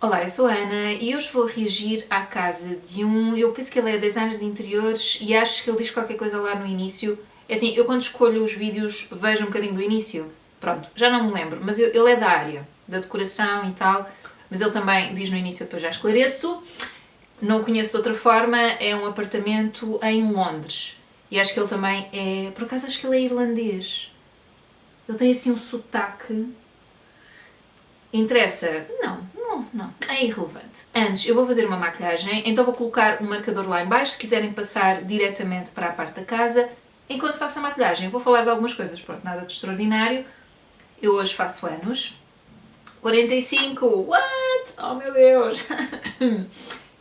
Olá, eu sou a Ana e hoje vou reagir à casa de eu penso que ele é designer de interiores e acho que ele diz qualquer coisa lá no início. É assim, eu quando escolho os vídeos vejo um bocadinho do início, pronto, já não me lembro, mas ele é da área, da decoração e tal, mas ele também diz no início, depois já esclareço. Não o conheço de outra forma, é um apartamento em Londres e acho que ele também é, por acaso acho que ele é irlandês. Ele tem assim um sotaque. Interessa? Não, é irrelevante. Antes, eu vou fazer uma maquilhagem, então vou colocar um marcador lá em baixo, se quiserem passar diretamente para a parte da casa. Enquanto faço a maquilhagem, vou falar de algumas coisas, pronto, nada de extraordinário. Eu hoje faço anos. 45, what? Oh meu Deus!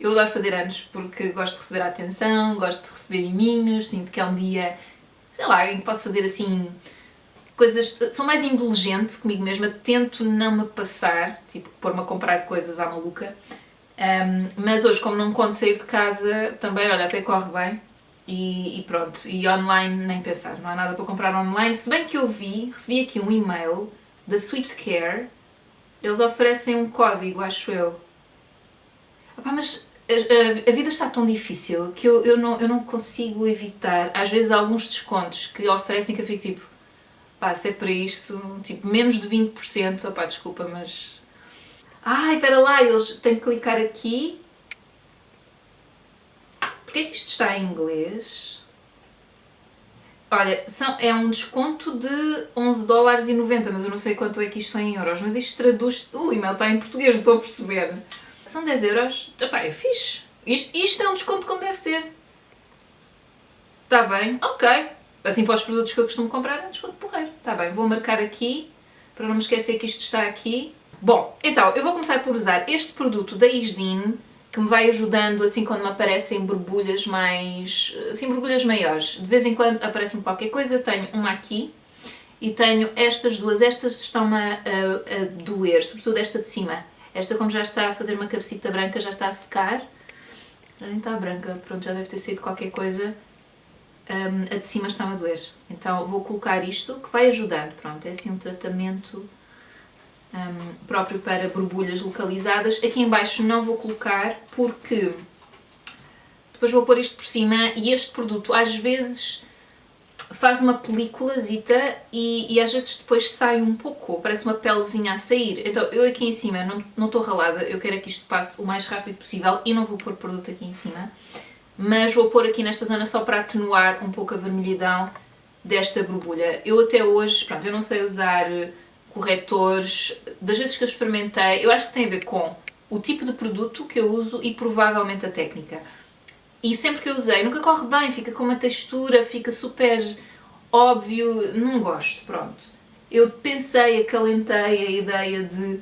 Eu adoro fazer anos porque gosto de receber a atenção, gosto de receber miminhos, sinto que é um dia, sei lá, em que posso fazer assim coisas, sou mais indulgente comigo mesma, tento não me passar, tipo, pôr-me a comprar coisas à maluca, mas hoje, como não conto sair de casa, também, olha, até corre bem, e pronto, e online nem pensar, não há nada para comprar online, se bem que eu recebi aqui um e-mail da Sweet Care, eles oferecem um código, acho eu. Opá, mas a vida está tão difícil que eu não consigo evitar, às vezes, alguns descontos que oferecem que eu fico tipo, pá, se é para isto, tipo, menos de 20%, opá, desculpa, mas... Ai, espera lá, eles têm que clicar aqui. Porquê é que isto está em inglês? Olha, é um desconto de 11,90 $, mas eu não sei quanto é que isto é em euros, mas isto traduz... O e-mail está em português, não estou a perceber. São 10 euros, opá, é fixe. Isto é um desconto como deve ser. Está bem, ok. Assim para os produtos que eu costumo comprar é um desconto porreiro. Está bem, vou marcar aqui, para não me esquecer que isto está aqui. Bom, então, eu vou começar por usar este produto da Isdin, que me vai ajudando assim quando me aparecem borbulhas mais... assim, borbulhas maiores. De vez em quando aparece-me qualquer coisa, eu tenho uma aqui e tenho estas duas. Estas estão-me a doer, sobretudo esta de cima. Esta, como já está a fazer uma cabecita branca, já está a secar. Já nem está branca, pronto, já deve ter saído qualquer coisa. A de cima está-me a doer. Então vou colocar isto, que vai ajudando. Pronto, é assim um tratamento próprio para borbulhas localizadas. Aqui em baixo não vou colocar porque depois vou pôr isto por cima e este produto às vezes faz uma películazita e às vezes depois sai um pouco, parece uma pelezinha a sair. Então eu aqui em cima não estou ralada, eu quero que isto passe o mais rápido possível e não vou pôr produto aqui em cima. Mas vou pôr aqui nesta zona só para atenuar um pouco a vermelhidão desta borbulha. Eu até hoje, pronto, eu não sei usar corretores, das vezes que eu experimentei, eu acho que tem a ver com o tipo de produto que eu uso e provavelmente a técnica. E sempre que eu usei, nunca corre bem, fica com uma textura, fica super óbvio, não gosto, pronto. Eu pensei, acalentei a ideia de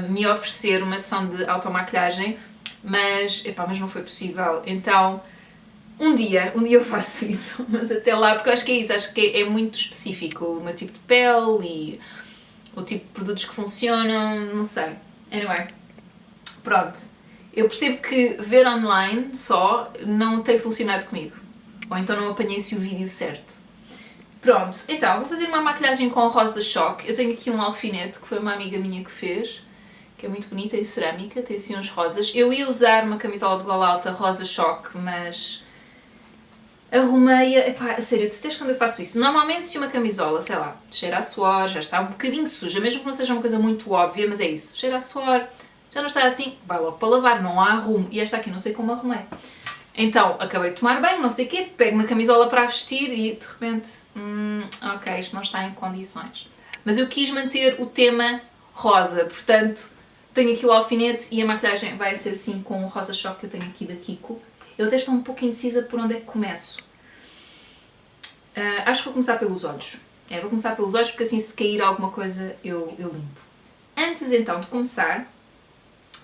me oferecer uma sessão de automaquilhagem, mas não foi possível. Então, um dia eu faço isso, mas até lá, porque eu acho que é isso, acho que é muito específico o meu tipo de pele e o tipo de produtos que funcionam, não sei. Anyway, pronto. Eu percebo que ver online só não tem funcionado comigo. Ou então não apanhei-se o vídeo certo. Pronto, então, vou fazer uma maquilhagem com rosa choque. Eu tenho aqui um alfinete que foi uma amiga minha que fez, que é muito bonita, em cerâmica, tem assim uns rosas. Eu ia usar uma camisola de gola alta rosa choque, mas arrumei-a... Epá, a sério, eu detesto quando eu faço isso. Normalmente se uma camisola, sei lá, cheira a suor, já está um bocadinho suja, mesmo que não seja uma coisa muito óbvia, mas é isso, cheira a suor, já não está assim, vai logo para lavar, não há arrumo. E esta aqui não sei como arrumei. Então, acabei de tomar banho, não sei o quê, pego na camisola para a vestir e de repente, ok, isto não está em condições. Mas eu quis manter o tema rosa, portanto, tenho aqui o alfinete e a maquilhagem vai ser assim com o rosa choque que eu tenho aqui da Kiko. Eu até estou um pouco indecisa por onde é que começo. Acho que vou começar pelos olhos. Vou começar pelos olhos porque assim se cair alguma coisa eu limpo. Antes então de começar,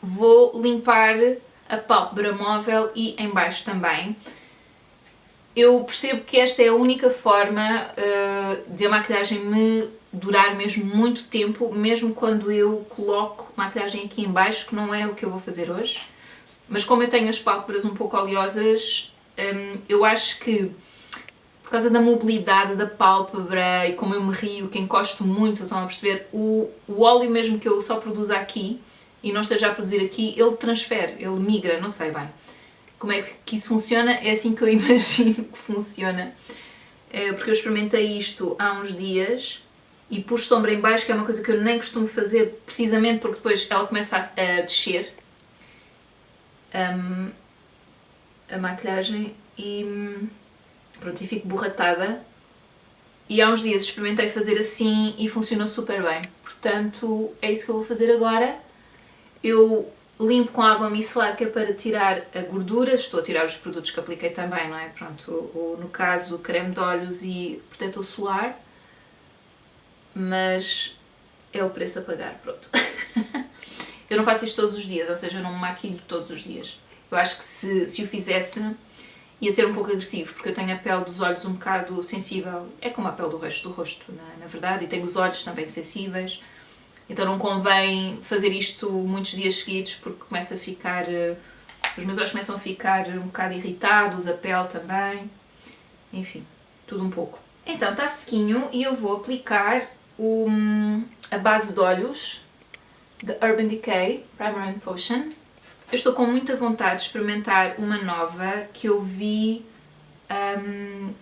vou limpar a pálpebra móvel e em baixo também. Eu percebo que esta é a única forma de a maquilhagem me durar mesmo muito tempo, mesmo quando eu coloco maquilhagem aqui em baixo, que não é o que eu vou fazer hoje. Mas como eu tenho as pálpebras um pouco oleosas, eu acho que por causa da mobilidade da pálpebra e como eu me rio, que encosto muito, estão a perceber, o óleo mesmo que eu só produzo aqui e não esteja a produzir aqui, ele transfere, ele migra, não sei bem. Como é que isso funciona? É assim que eu imagino que funciona. Porque eu experimentei isto há uns dias e pus sombra em baixo, que é uma coisa que eu nem costumo fazer, precisamente porque depois ela começa a descer a maquilhagem e pronto, e fico borratada. E há uns dias experimentei fazer assim e funcionou super bem. Portanto, é isso que eu vou fazer agora. Eu limpo com água micelar, que é para tirar a gordura. Estou a tirar os produtos que apliquei também, não é? Pronto, no caso, creme de olhos e protetor solar. Mas é o preço a pagar, pronto. Eu não faço isto todos os dias, ou seja, eu não me maquilho todos os dias. Eu acho que se o fizesse ia ser um pouco agressivo, porque eu tenho a pele dos olhos um bocado sensível. É como a pele do resto do rosto, na verdade, e tenho os olhos também sensíveis. Então não convém fazer isto muitos dias seguidos, porque começa a ficar... os meus olhos começam a ficar um bocado irritados, a pele também. Enfim, tudo um pouco. Então está sequinho e eu vou aplicar a base de olhos da Urban Decay Primer and Potion. Eu estou com muita vontade de experimentar uma nova que eu vi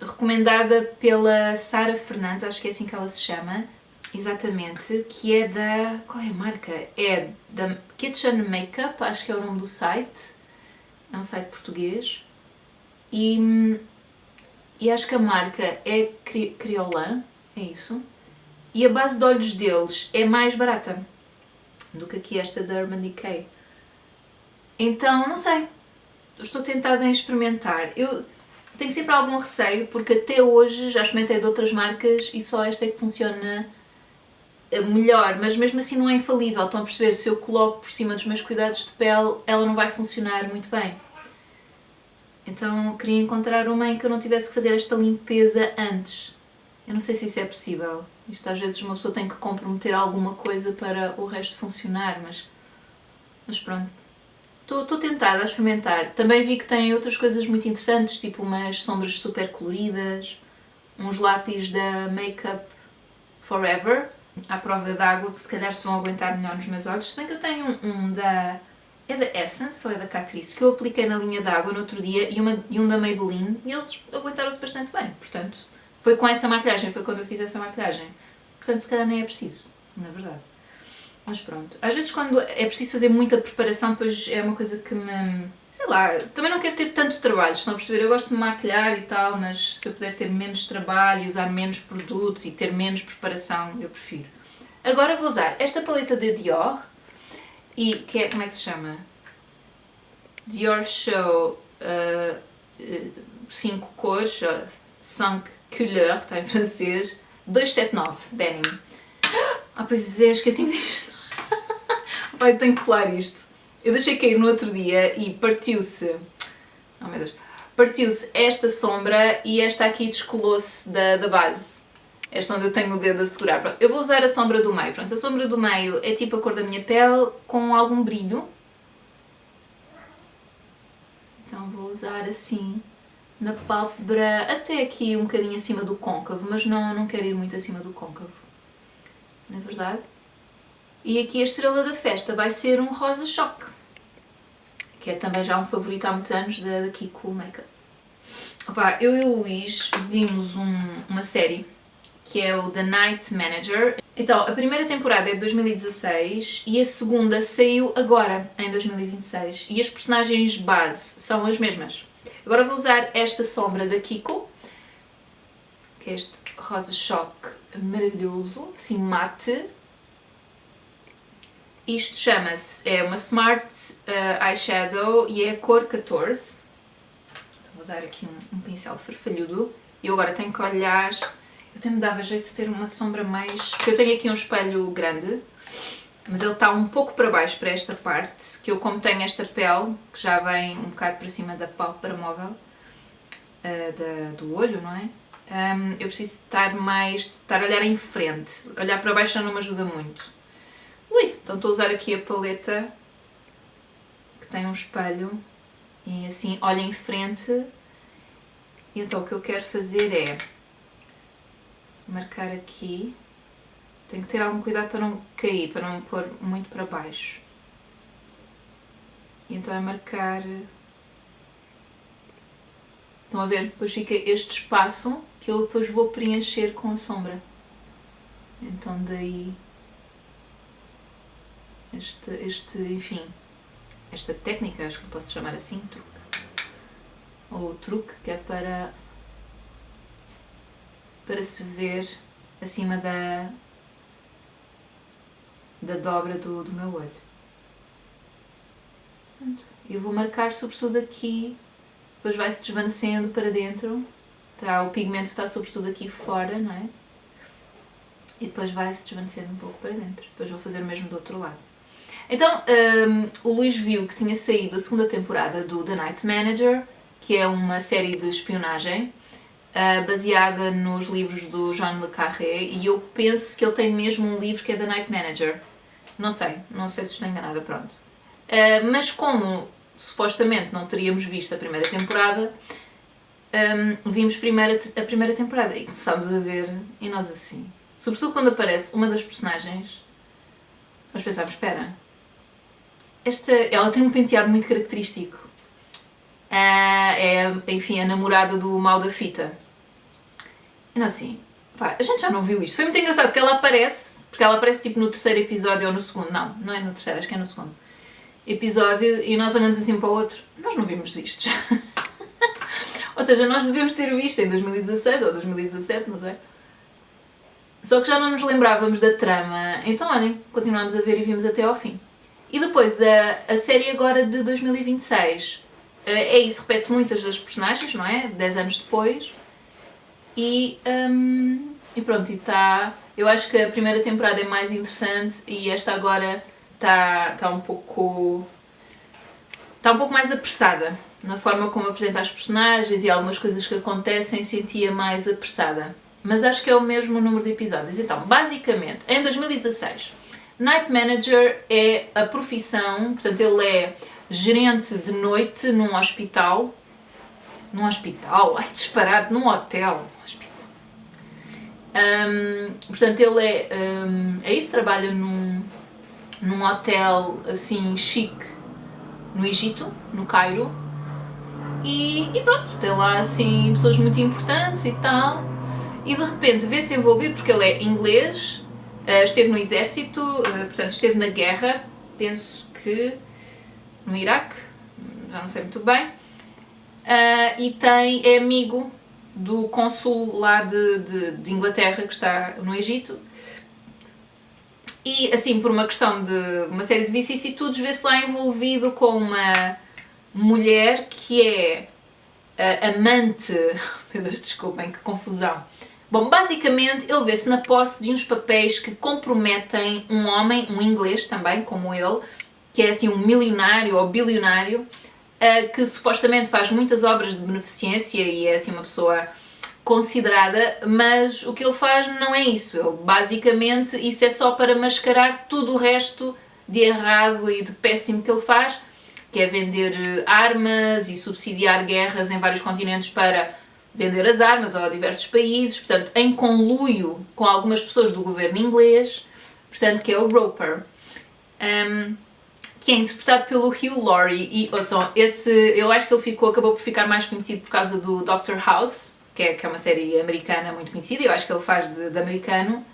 recomendada pela Sara Fernandes, acho que é assim que ela se chama, exatamente, que é da... qual é a marca? É da Kitchen Makeup, acho que é o nome do site, é um site português, e acho que a marca é Criolan, é isso, e a base de olhos deles é mais barata do que aqui esta da Urban Decay. Então, não sei, estou tentada em experimentar. Eu tenho sempre algum receio, porque até hoje já experimentei de outras marcas e só esta é que funciona melhor, mas mesmo assim não é infalível. Estão a perceber, se eu coloco por cima dos meus cuidados de pele, ela não vai funcionar muito bem. Então queria encontrar uma em que eu não tivesse que fazer esta limpeza antes. Eu não sei se isso é possível. Isto às vezes uma pessoa tem que comprometer alguma coisa para o resto funcionar, mas pronto. Estou tentada a experimentar. Também vi que tem outras coisas muito interessantes, tipo umas sombras super coloridas, uns lápis da Makeup Forever, à prova d'água, que se calhar se vão aguentar melhor nos meus olhos. Se bem que eu tenho um da... é da Essence ou é da Catrice, que eu apliquei na linha d'água no outro dia, e um da Maybelline, e eles aguentaram-se bastante bem. Portanto, foi com essa maquilhagem, foi quando eu fiz essa maquilhagem. Portanto, se calhar nem é preciso, na verdade. Mas pronto, às vezes quando é preciso fazer muita preparação, depois é uma coisa que me... sei lá, também não quero ter tanto trabalho, estão a perceber? Eu gosto de me maquilhar e tal, mas se eu puder ter menos trabalho, usar menos produtos e ter menos preparação, eu prefiro. Agora vou usar esta paleta da Dior, e que é, como é que se chama? Dior Show 5 cores, 5 couleurs, está em francês, 279, Denim. Ah, pois é, esqueci-me disto. Pai, tenho que colar isto. Eu deixei cair no outro dia e partiu-se... oh meu Deus. Partiu-se esta sombra e esta aqui descolou-se da base. Esta onde eu tenho o dedo a segurar. Pronto, eu vou usar a sombra do meio. Pronto, a sombra do meio é tipo a cor da minha pele, com algum brilho. Então vou usar assim na pálpebra, até aqui um bocadinho acima do côncavo, mas não quero ir muito acima do côncavo, na verdade. E aqui a estrela da festa vai ser um rosa choque, que é também já um favorito há muitos anos da Kiko Makeup. Opa, eu e o Luís vimos uma série que é o The Night Manager. Então, a primeira temporada é de 2016 e a segunda saiu agora, em 2026. E as personagens base são as mesmas. Agora vou usar esta sombra da Kiko, que é este rosa choque maravilhoso, assim mate. Isto chama-se, é uma Smart Eyeshadow e é a cor 14. Vou usar aqui um pincel farfalhudo. E eu agora tenho que olhar, eu até me dava jeito de ter uma sombra mais... porque eu tenho aqui um espelho grande, mas ele está um pouco para baixo, para esta parte, que eu como tenho esta pele, que já vem um bocado para cima da pálpebra móvel, do olho, não é? Eu preciso estar a olhar em frente. Olhar para baixo já não me ajuda muito. Ui, então estou a usar aqui a paleta que tem um espelho e assim olho em frente. E então o que eu quero fazer é marcar aqui. Tenho que ter algum cuidado para não cair, para não me pôr muito para baixo. E então é marcar... Estão a ver? Depois fica este espaço que eu depois vou preencher com a sombra. Então daí... enfim... Esta técnica, acho que posso chamar assim, truque. Ou truque, que é para se ver acima da dobra do meu olho. Pronto. Eu vou marcar sobretudo aqui, depois vai-se desvanecendo para dentro, o pigmento está sobretudo aqui fora, não é? E depois vai-se desvanecendo um pouco para dentro. Depois vou fazer o mesmo do outro lado. Então, o Luís viu que tinha saído a segunda temporada do The Night Manager, que é uma série de espionagem, baseada nos livros do John le Carré, e eu penso que ele tem mesmo um livro que é The Night Manager. Não sei se estou enganada, pronto. Mas como supostamente não teríamos visto a primeira temporada, vimos a primeira temporada e começámos a ver, e nós assim... Sobretudo quando aparece uma das personagens, nós pensámos, espera, ela tem um penteado muito característico. Enfim, a namorada do Mal da Fita. E nós assim, pá, a gente já não viu isto. Foi muito engraçado porque ela aparece tipo no terceiro episódio ou no segundo. Não é no terceiro, acho que é no segundo episódio, e nós olhamos assim para o outro, nós não vimos isto já. Ou seja, nós devemos ter visto em 2016 ou 2017, não sei. Só que já não nos lembrávamos da trama. Então, olhem, continuámos a ver e vimos até ao fim. E depois, a série agora de 2026, é isso, repete muitas das personagens, não é? 10 anos depois. E pronto, e está... Eu acho que a primeira temporada é mais interessante e esta agora está um pouco... Está um pouco mais apressada. Na forma como apresenta as personagens e algumas coisas que acontecem, sentia mais apressada. Mas acho que é o mesmo número de episódios. Então, basicamente, em 2016, Night Manager é a profissão, portanto ele é gerente de noite num hospital. Num hospital? Ai, disparado, num hotel. Hospital. Portanto, ele é isso, trabalha num hotel assim chique no Egito, no Cairo. E pronto, tem lá assim pessoas muito importantes e tal. E de repente vê-se envolvido, porque ele é inglês, esteve no exército, portanto esteve na guerra, penso que no Iraque, já não sei muito bem, e é amigo do cônsul lá de Inglaterra que está no Egito. E assim, por uma questão de uma série de vicissitudes, vê-se lá envolvido com uma mulher que é amante... Meu Deus, desculpem, que confusão. Bom, basicamente ele vê-se na posse de uns papéis que comprometem um homem, um inglês também, como ele, que é assim um milionário ou bilionário, que supostamente faz muitas obras de beneficência e é assim uma pessoa considerada, mas o que ele faz não é isso. Ele, basicamente, isso é só para mascarar tudo o resto de errado e de péssimo que ele faz, que é vender armas e subsidiar guerras em vários continentes para vender as armas a diversos países, portanto, em conluio com algumas pessoas do governo inglês, portanto, que é o Roper, que é interpretado pelo Hugh Laurie, e ouçam, eu acho que ele acabou por ficar mais conhecido por causa do Dr. House, que é uma série americana muito conhecida, eu acho que ele faz de americano.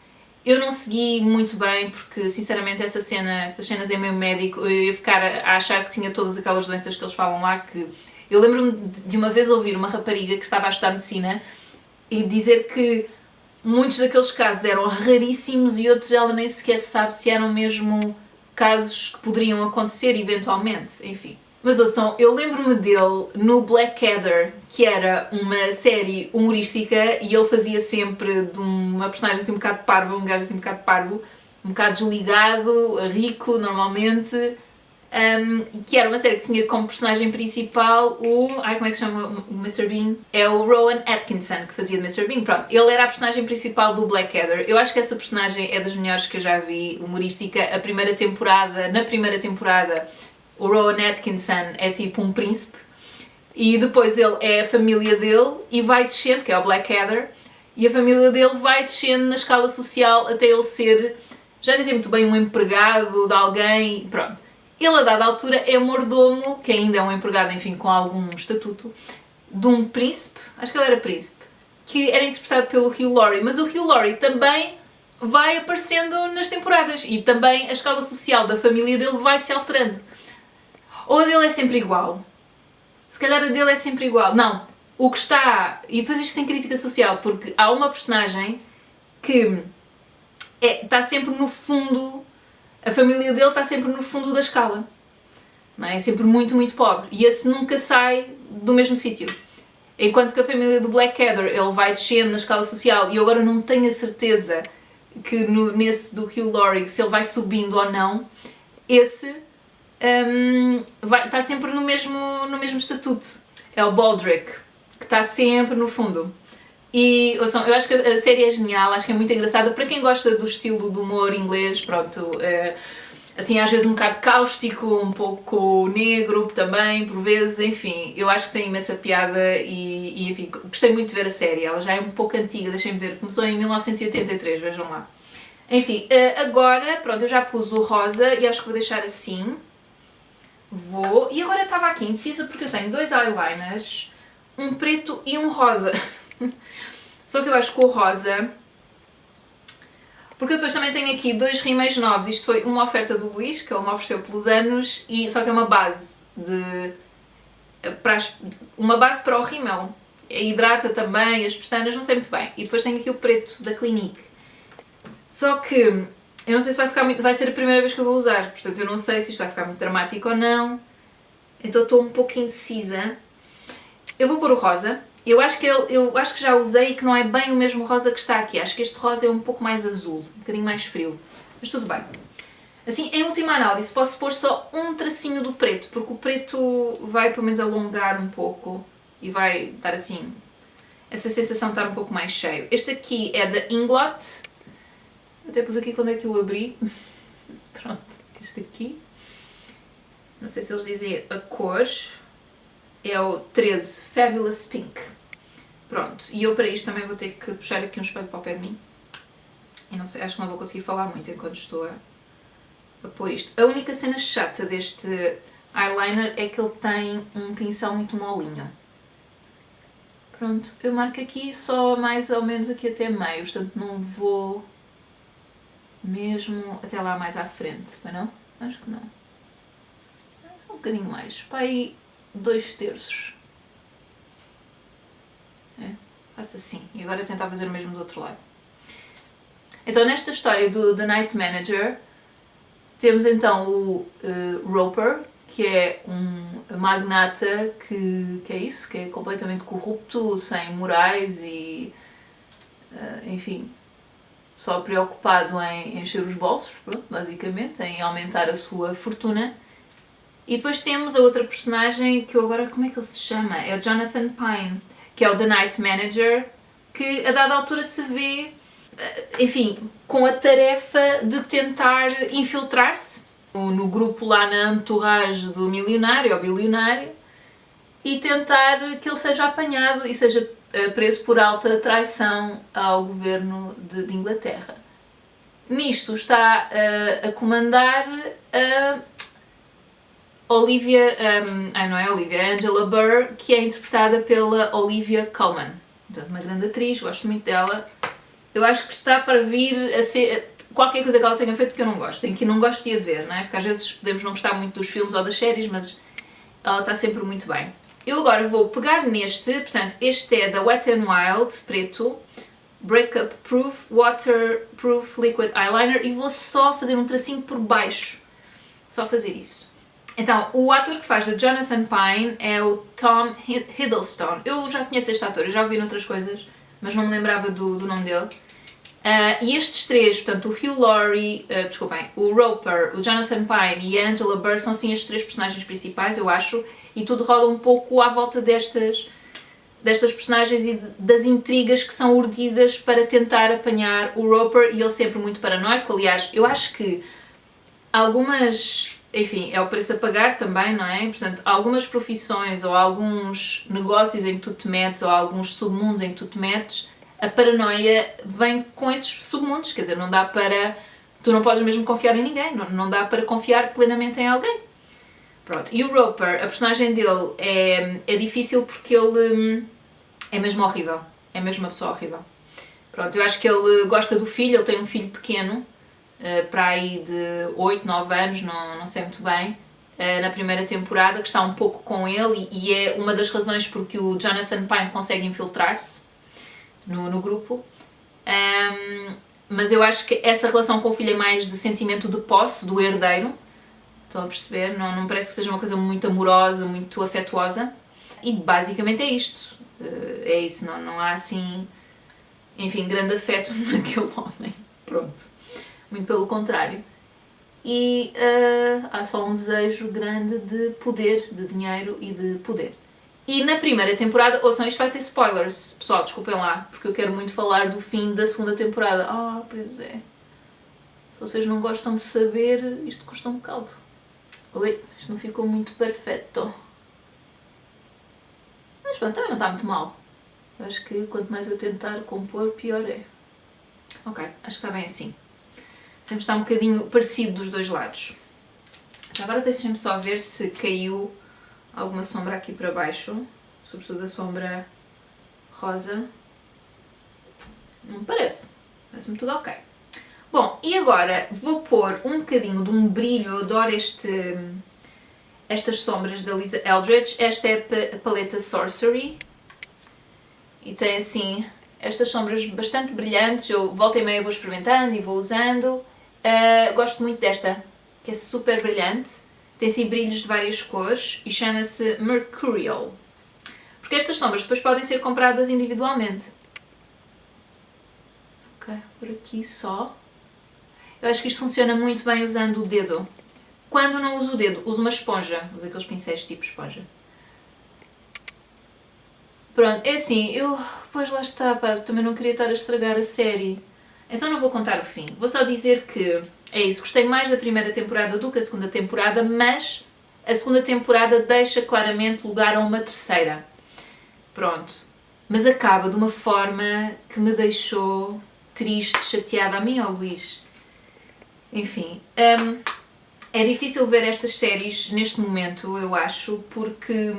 Eu não segui muito bem, porque, sinceramente, essas cenas em meio médico, eu ia ficar a achar que tinha todas aquelas doenças que eles falam lá, que... Eu lembro-me de uma vez ouvir uma rapariga que estava a estudar medicina e dizer que muitos daqueles casos eram raríssimos e outros ela nem sequer sabe se eram mesmo casos que poderiam acontecer eventualmente, enfim. Mas ouçam, eu lembro-me dele no Blackadder, que era uma série humorística e ele fazia sempre de uma personagem assim um bocado parvo, um gajo assim um bocado parvo, um bocado desligado, rico normalmente, que era uma série que tinha como personagem principal como é que se chama o Mr. Bean? É o Rowan Atkinson, que fazia de Mr. Bean. Pronto, ele era a personagem principal do Blackadder. Eu acho que essa personagem é das melhores que eu já vi, humorística. Na primeira temporada, o Rowan Atkinson é tipo um príncipe, e depois ele é a família dele e vai descendo, que é o Blackadder, e a família dele vai descendo na escala social até ele ser, já nem sei muito bem, um empregado de alguém, pronto. Ele, a dada altura, é mordomo, que ainda é um empregado, enfim, com algum estatuto, de um príncipe, acho que ele era príncipe, que era interpretado pelo Hugh Laurie, mas o Hugh Laurie também vai aparecendo nas temporadas e também a escala social da família dele vai se alterando. Ou a dele é sempre igual. Se calhar a dele é sempre igual. Não, o que está... E depois isto tem crítica social, porque há uma personagem que está sempre no fundo... A família dele está sempre no fundo da escala. Não é? É sempre muito, muito pobre. E esse nunca sai do mesmo sítio. Enquanto que a família do Blackadder, ele vai descendo na escala social, e eu agora não tenho a certeza que nesse do Hugh Laurie, se ele vai subindo ou não, esse está sempre no mesmo estatuto. É o Baldric, que está sempre no fundo. E, ouçam, eu acho que a série é genial, acho que é muito engraçada. Para quem gosta do estilo do humor inglês, pronto, assim, às vezes um bocado cáustico, um pouco negro também, por vezes, enfim, eu acho que tem imensa piada e enfim, gostei muito de ver a série. Ela já é um pouco antiga, deixem-me ver, começou em 1983, vejam lá. Enfim, agora, pronto, eu já pus o rosa e acho que vou deixar assim. E agora eu estava aqui indecisa porque eu tenho dois eyeliners, um preto e um rosa. Só que eu acho que o rosa... Porque eu depois também tenho aqui dois rímels novos. Isto foi uma oferta do Luís, que ele me ofereceu pelos anos, só que é uma base uma base para o rímel. Hidrata também as pestanas, não sei muito bem. E depois tenho aqui o preto da Clinique. Só que eu não sei se vai ficar muito... Vai ser a primeira vez que eu vou usar, portanto eu não sei se isto vai ficar muito dramático ou não. Então estou um pouco indecisa. Eu vou pôr o rosa. Eu acho que já usei e que não é bem o mesmo rosa que está aqui. Acho que este rosa é um pouco mais azul, um bocadinho mais frio. Mas tudo bem. Assim, em última análise, posso pôr só um tracinho do preto, porque o preto vai pelo menos alongar um pouco e vai dar assim, essa sensação de estar um pouco mais cheio. Este aqui é da Inglot. Até pus aqui quando é que eu abri. Pronto, este aqui. Não sei se eles dizem a cor. É o 13 Fabulous Pink. Pronto, e eu para isto também vou ter que puxar aqui um espelho para o pé de mim. E não sei, acho que não vou conseguir falar muito enquanto estou a pôr isto. A única cena chata deste eyeliner é que ele tem um pincel muito molinho. Pronto, eu marco aqui só mais ou menos aqui até meio, portanto não vou mesmo até lá mais à frente, mas não? Acho que não. Só um bocadinho mais, para aí 2/3. Faço assim. E agora eu tentar fazer o mesmo do outro lado. Então nesta história do The Night Manager temos então o Roper, que é um magnata que é isso, que é completamente corrupto, sem morais e enfim, só preocupado em encher os bolsos, pronto, basicamente, em aumentar a sua fortuna. E depois temos a outra personagem que eu agora, como é que ele se chama? É o Jonathan Pine, que é o The Night Manager, que a dada altura se vê, enfim, com a tarefa de tentar infiltrar-se no grupo lá na entourage do milionário ou bilionário e tentar que ele seja apanhado e seja preso por alta traição ao governo de Inglaterra. Nisto está a comandar Olivia, não é Olivia, é Angela Burr, que é interpretada pela Olivia Colman. Portanto, uma grande atriz, gosto muito dela. Eu acho que está para vir a ser qualquer coisa que ela tenha feito que eu não gosto, em que não gosto de a ver, não é? Porque às vezes podemos não gostar muito dos filmes ou das séries, mas ela está sempre muito bem. Eu agora vou pegar neste, portanto, este é da Wet n Wild, preto, Breakup Proof, Waterproof Liquid Eyeliner, e vou só fazer um tracinho por baixo. Só fazer isso. Então, o ator que faz de Jonathan Pine é o Tom Hiddleston. Eu já conheço este ator, eu já o vi noutras coisas, mas não me lembrava do nome dele. E estes três, portanto, o Hugh Laurie, o Roper, o Jonathan Pine e a Angela Burr são sim as três personagens principais, eu acho, e tudo roda um pouco à volta destas personagens e das intrigas que são urdidas para tentar apanhar o Roper, e ele sempre muito paranoico. Aliás, eu acho que algumas... Enfim, é o preço a pagar também, não é? Portanto, algumas profissões ou alguns negócios em que tu te metes ou alguns submundos em que tu te metes, a paranoia vem com esses submundos, quer dizer, não dá para... Tu não podes mesmo confiar em ninguém, não dá para confiar plenamente em alguém. Pronto. E o Roper, a personagem dele é difícil porque ele é mesmo horrível. É mesmo uma pessoa horrível. Pronto, eu acho que ele gosta do filho, ele tem um filho pequeno, para aí de 8, 9 anos, não sei muito bem, na primeira temporada, que está um pouco com ele e é uma das razões porque o Jonathan Pine consegue infiltrar-se no grupo. Mas eu acho que essa relação com o filho é mais de sentimento de posse, do herdeiro. Estão a perceber? Não parece que seja uma coisa muito amorosa, muito afetuosa. E basicamente é isto. É isso, não há assim, enfim, grande afeto naquele homem. Pronto. Muito pelo contrário. E há só um desejo grande de poder, de dinheiro e de poder. E na primeira temporada, ouçam, isto vai ter spoilers, pessoal, desculpem lá, porque eu quero muito falar do fim da segunda temporada. Pois é. Se vocês não gostam de saber, isto custa um bocado. Oi, isto não ficou muito perfeito. Mas pronto, também não está muito mal. Eu acho que quanto mais eu tentar compor, pior é. Ok, acho que está bem assim. Sempre está um bocadinho parecido dos dois lados. Já agora deixem-me só ver se caiu alguma sombra aqui para baixo. Sobretudo a sombra rosa. Não me parece. Parece-me tudo ok. Bom, e agora vou pôr um bocadinho de um brilho. Eu adoro estas sombras da Lisa Eldridge. Esta é a paleta Sorcery. E tem assim estas sombras bastante brilhantes. Eu volta e meia vou experimentando e vou usando. Gosto muito desta, que é super brilhante. Tem assim brilhos de várias cores e chama-se Mercurial. Porque estas sombras depois podem ser compradas individualmente. Ok, por aqui só. Eu acho que isto funciona muito bem usando o dedo. Quando não uso o dedo, uso uma esponja. Uso aqueles pincéis tipo esponja. Pronto, é assim, pois lá está, pá, também não queria estar a estragar a série. Então não vou contar o fim. Vou só dizer que é isso, gostei mais da primeira temporada do que a segunda temporada, mas a segunda temporada deixa claramente lugar a uma terceira. Pronto. Mas acaba de uma forma que me deixou triste, chateada a mim, ao Luís. Enfim, é difícil ver estas séries neste momento, eu acho, porque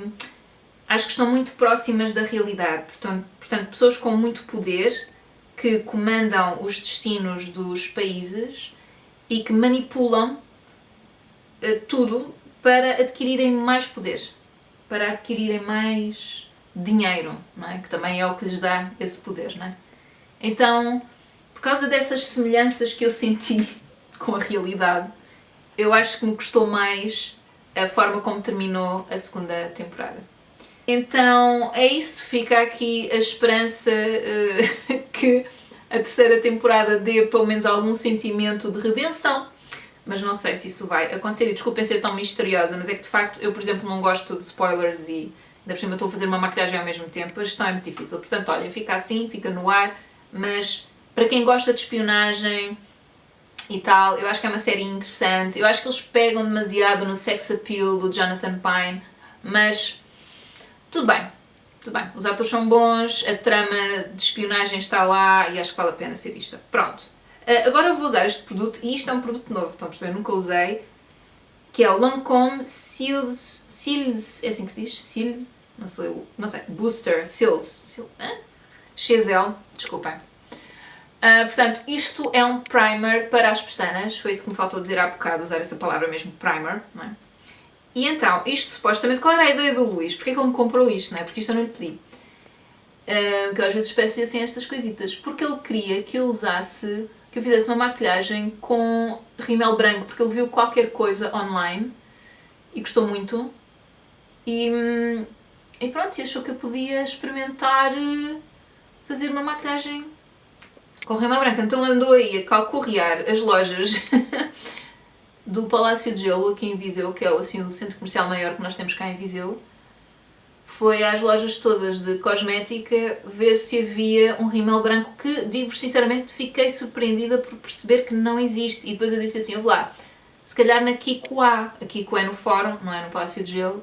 acho que estão muito próximas da realidade. Portanto, pessoas com muito poder que comandam os destinos dos países e que manipulam tudo para adquirirem mais poder, para adquirirem mais dinheiro, não é? Que também é o que lhes dá esse poder, não é? Então, por causa dessas semelhanças que eu senti com a realidade, eu acho que me custou mais a forma como terminou a segunda temporada. Então é isso, fica aqui a esperança que a terceira temporada dê pelo menos algum sentimento de redenção, mas não sei se isso vai acontecer. E desculpem ser tão misteriosa, mas é que de facto eu, por exemplo, não gosto de spoilers e ainda por cima estou a fazer uma maquilhagem ao mesmo tempo, a gestão é muito difícil. Portanto, olha, fica assim, fica no ar, mas para quem gosta de espionagem e tal, eu acho que é uma série interessante. Eu acho que eles pegam demasiado no sex appeal do Jonathan Pine, mas tudo bem, tudo bem. Os atores são bons, a trama de espionagem está lá e acho que vale a pena ser vista. Pronto. Agora eu vou usar este produto, e isto é um produto novo, estão a perceber? Nunca usei, que é o Lancôme Cils, é assim que se diz? Cils? Não sei, Booster, Cils, XL, desculpem. Portanto, isto é um primer para as pestanas, foi isso que me faltou dizer há bocado, usar essa palavra mesmo, primer, não é? E então, isto supostamente, qual era a ideia do Luís? Porquê é que ele me comprou isto, não é? Porque isto eu não lhe pedi. Que eu às vezes peço assim estas coisitas. Porque ele queria que eu fizesse uma maquilhagem com rímel branco, porque ele viu qualquer coisa online e gostou muito. E pronto, e achou que eu podia experimentar fazer uma maquilhagem com rímel branco. Então andou aí a calcorrear as lojas do Palácio de Gelo aqui em Viseu, que é assim, o centro comercial maior que nós temos cá em Viseu. Foi às lojas todas de cosmética ver se havia um rímel branco que, digo-vos sinceramente, fiquei surpreendida por perceber que não existe. E depois eu disse assim, ouve lá, se calhar na Kiko há. A Kiko é no Fórum, não é no Palácio de Gelo.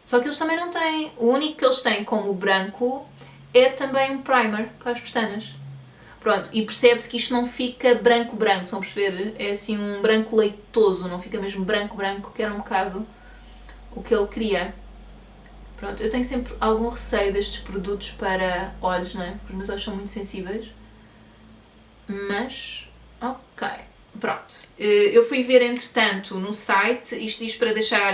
Só que eles também não têm. O único que eles têm como branco é também um primer para as pestanas. Pronto, e percebe-se que isto não fica branco-branco, estão a perceber? É assim um branco leitoso, não fica mesmo branco-branco, que era um bocado o que ele queria. Pronto, eu tenho sempre algum receio destes produtos para olhos, não é? Porque os meus olhos são muito sensíveis. Mas, ok. Pronto. Eu fui ver, entretanto, no site, isto diz para deixar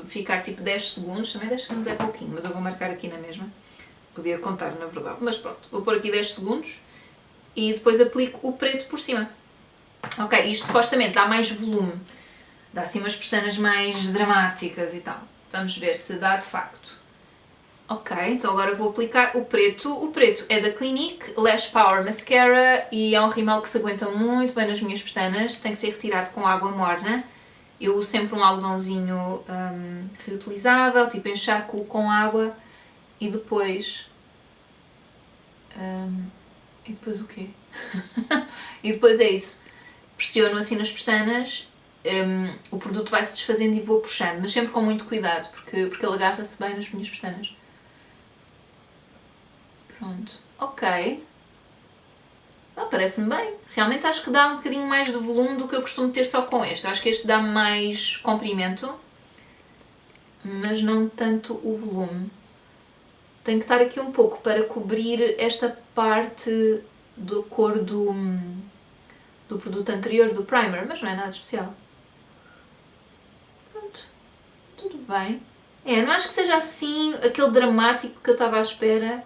ficar tipo 10 segundos. Também 10 segundos é pouquinho, mas eu vou marcar aqui na mesma. Podia contar, na verdade. Mas pronto, vou pôr aqui 10 segundos e depois aplico o preto por cima. Ok, isto supostamente dá mais volume. Dá assim umas pestanas mais dramáticas e tal. Vamos ver se dá de facto. Ok, então agora vou aplicar o preto. O preto é da Clinique Lash Power Mascara e é um rímel que se aguenta muito bem nas minhas pestanas. Tem que ser retirado com água morna. Eu uso sempre um algodãozinho reutilizável, tipo encharco com água e depois... e depois o quê? E depois é isso. Pressiono assim nas pestanas, o produto vai se desfazendo e vou puxando, mas sempre com muito cuidado, porque ele agarra-se bem nas minhas pestanas. Pronto, ok. Parece-me bem. Realmente acho que dá um bocadinho mais de volume do que eu costumo ter só com este. Eu acho que este dá mais comprimento, mas não tanto o volume. Tenho que estar aqui um pouco para cobrir esta parte da cor do produto anterior, do primer, mas não é nada especial. Pronto, tudo bem. Não acho que seja assim aquele dramático que eu estava à espera.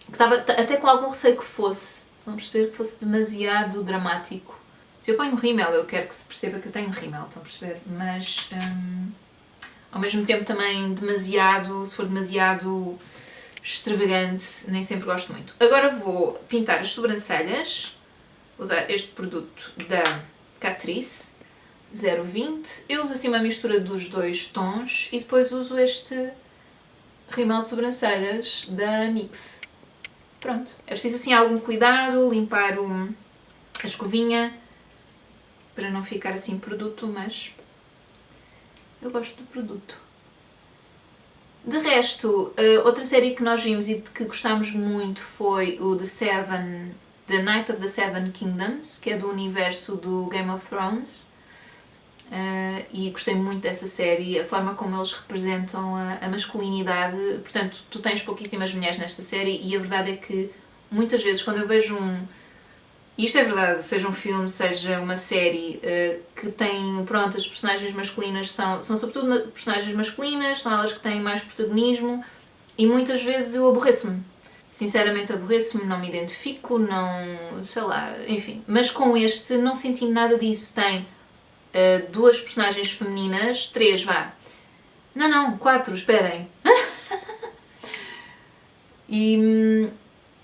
Que estava até com algum receio que fosse. Estão a perceber? Que fosse demasiado dramático. Se eu ponho rímel, eu quero que se perceba que eu tenho rímel, estão a perceber? Mas, ao mesmo tempo também demasiado, se for demasiado extravagante, nem sempre gosto muito. Agora vou pintar as sobrancelhas. Vou usar este produto da Catrice 020. Eu uso assim uma mistura dos dois tons e depois uso este rímel de sobrancelhas da NYX. Pronto. É preciso assim algum cuidado, limpar a escovinha para não ficar assim produto, mas eu gosto do produto. De resto, outra série que nós vimos e de que gostámos muito foi o The Night of the Seven Kingdoms, que é do universo do Game of Thrones. E gostei muito dessa série, a forma como eles representam a masculinidade. Portanto, tu tens pouquíssimas mulheres nesta série e a verdade é que muitas vezes quando eu vejo e isto é verdade, seja um filme, seja uma série que tem, pronto, as personagens masculinas são sobretudo personagens masculinas, são elas que têm mais protagonismo e muitas vezes eu aborreço-me. Sinceramente aborreço-me, não me identifico, não, sei lá, enfim. Mas com este não senti nada disso. Tem duas personagens femininas, 3, vá. Não, 4, esperem.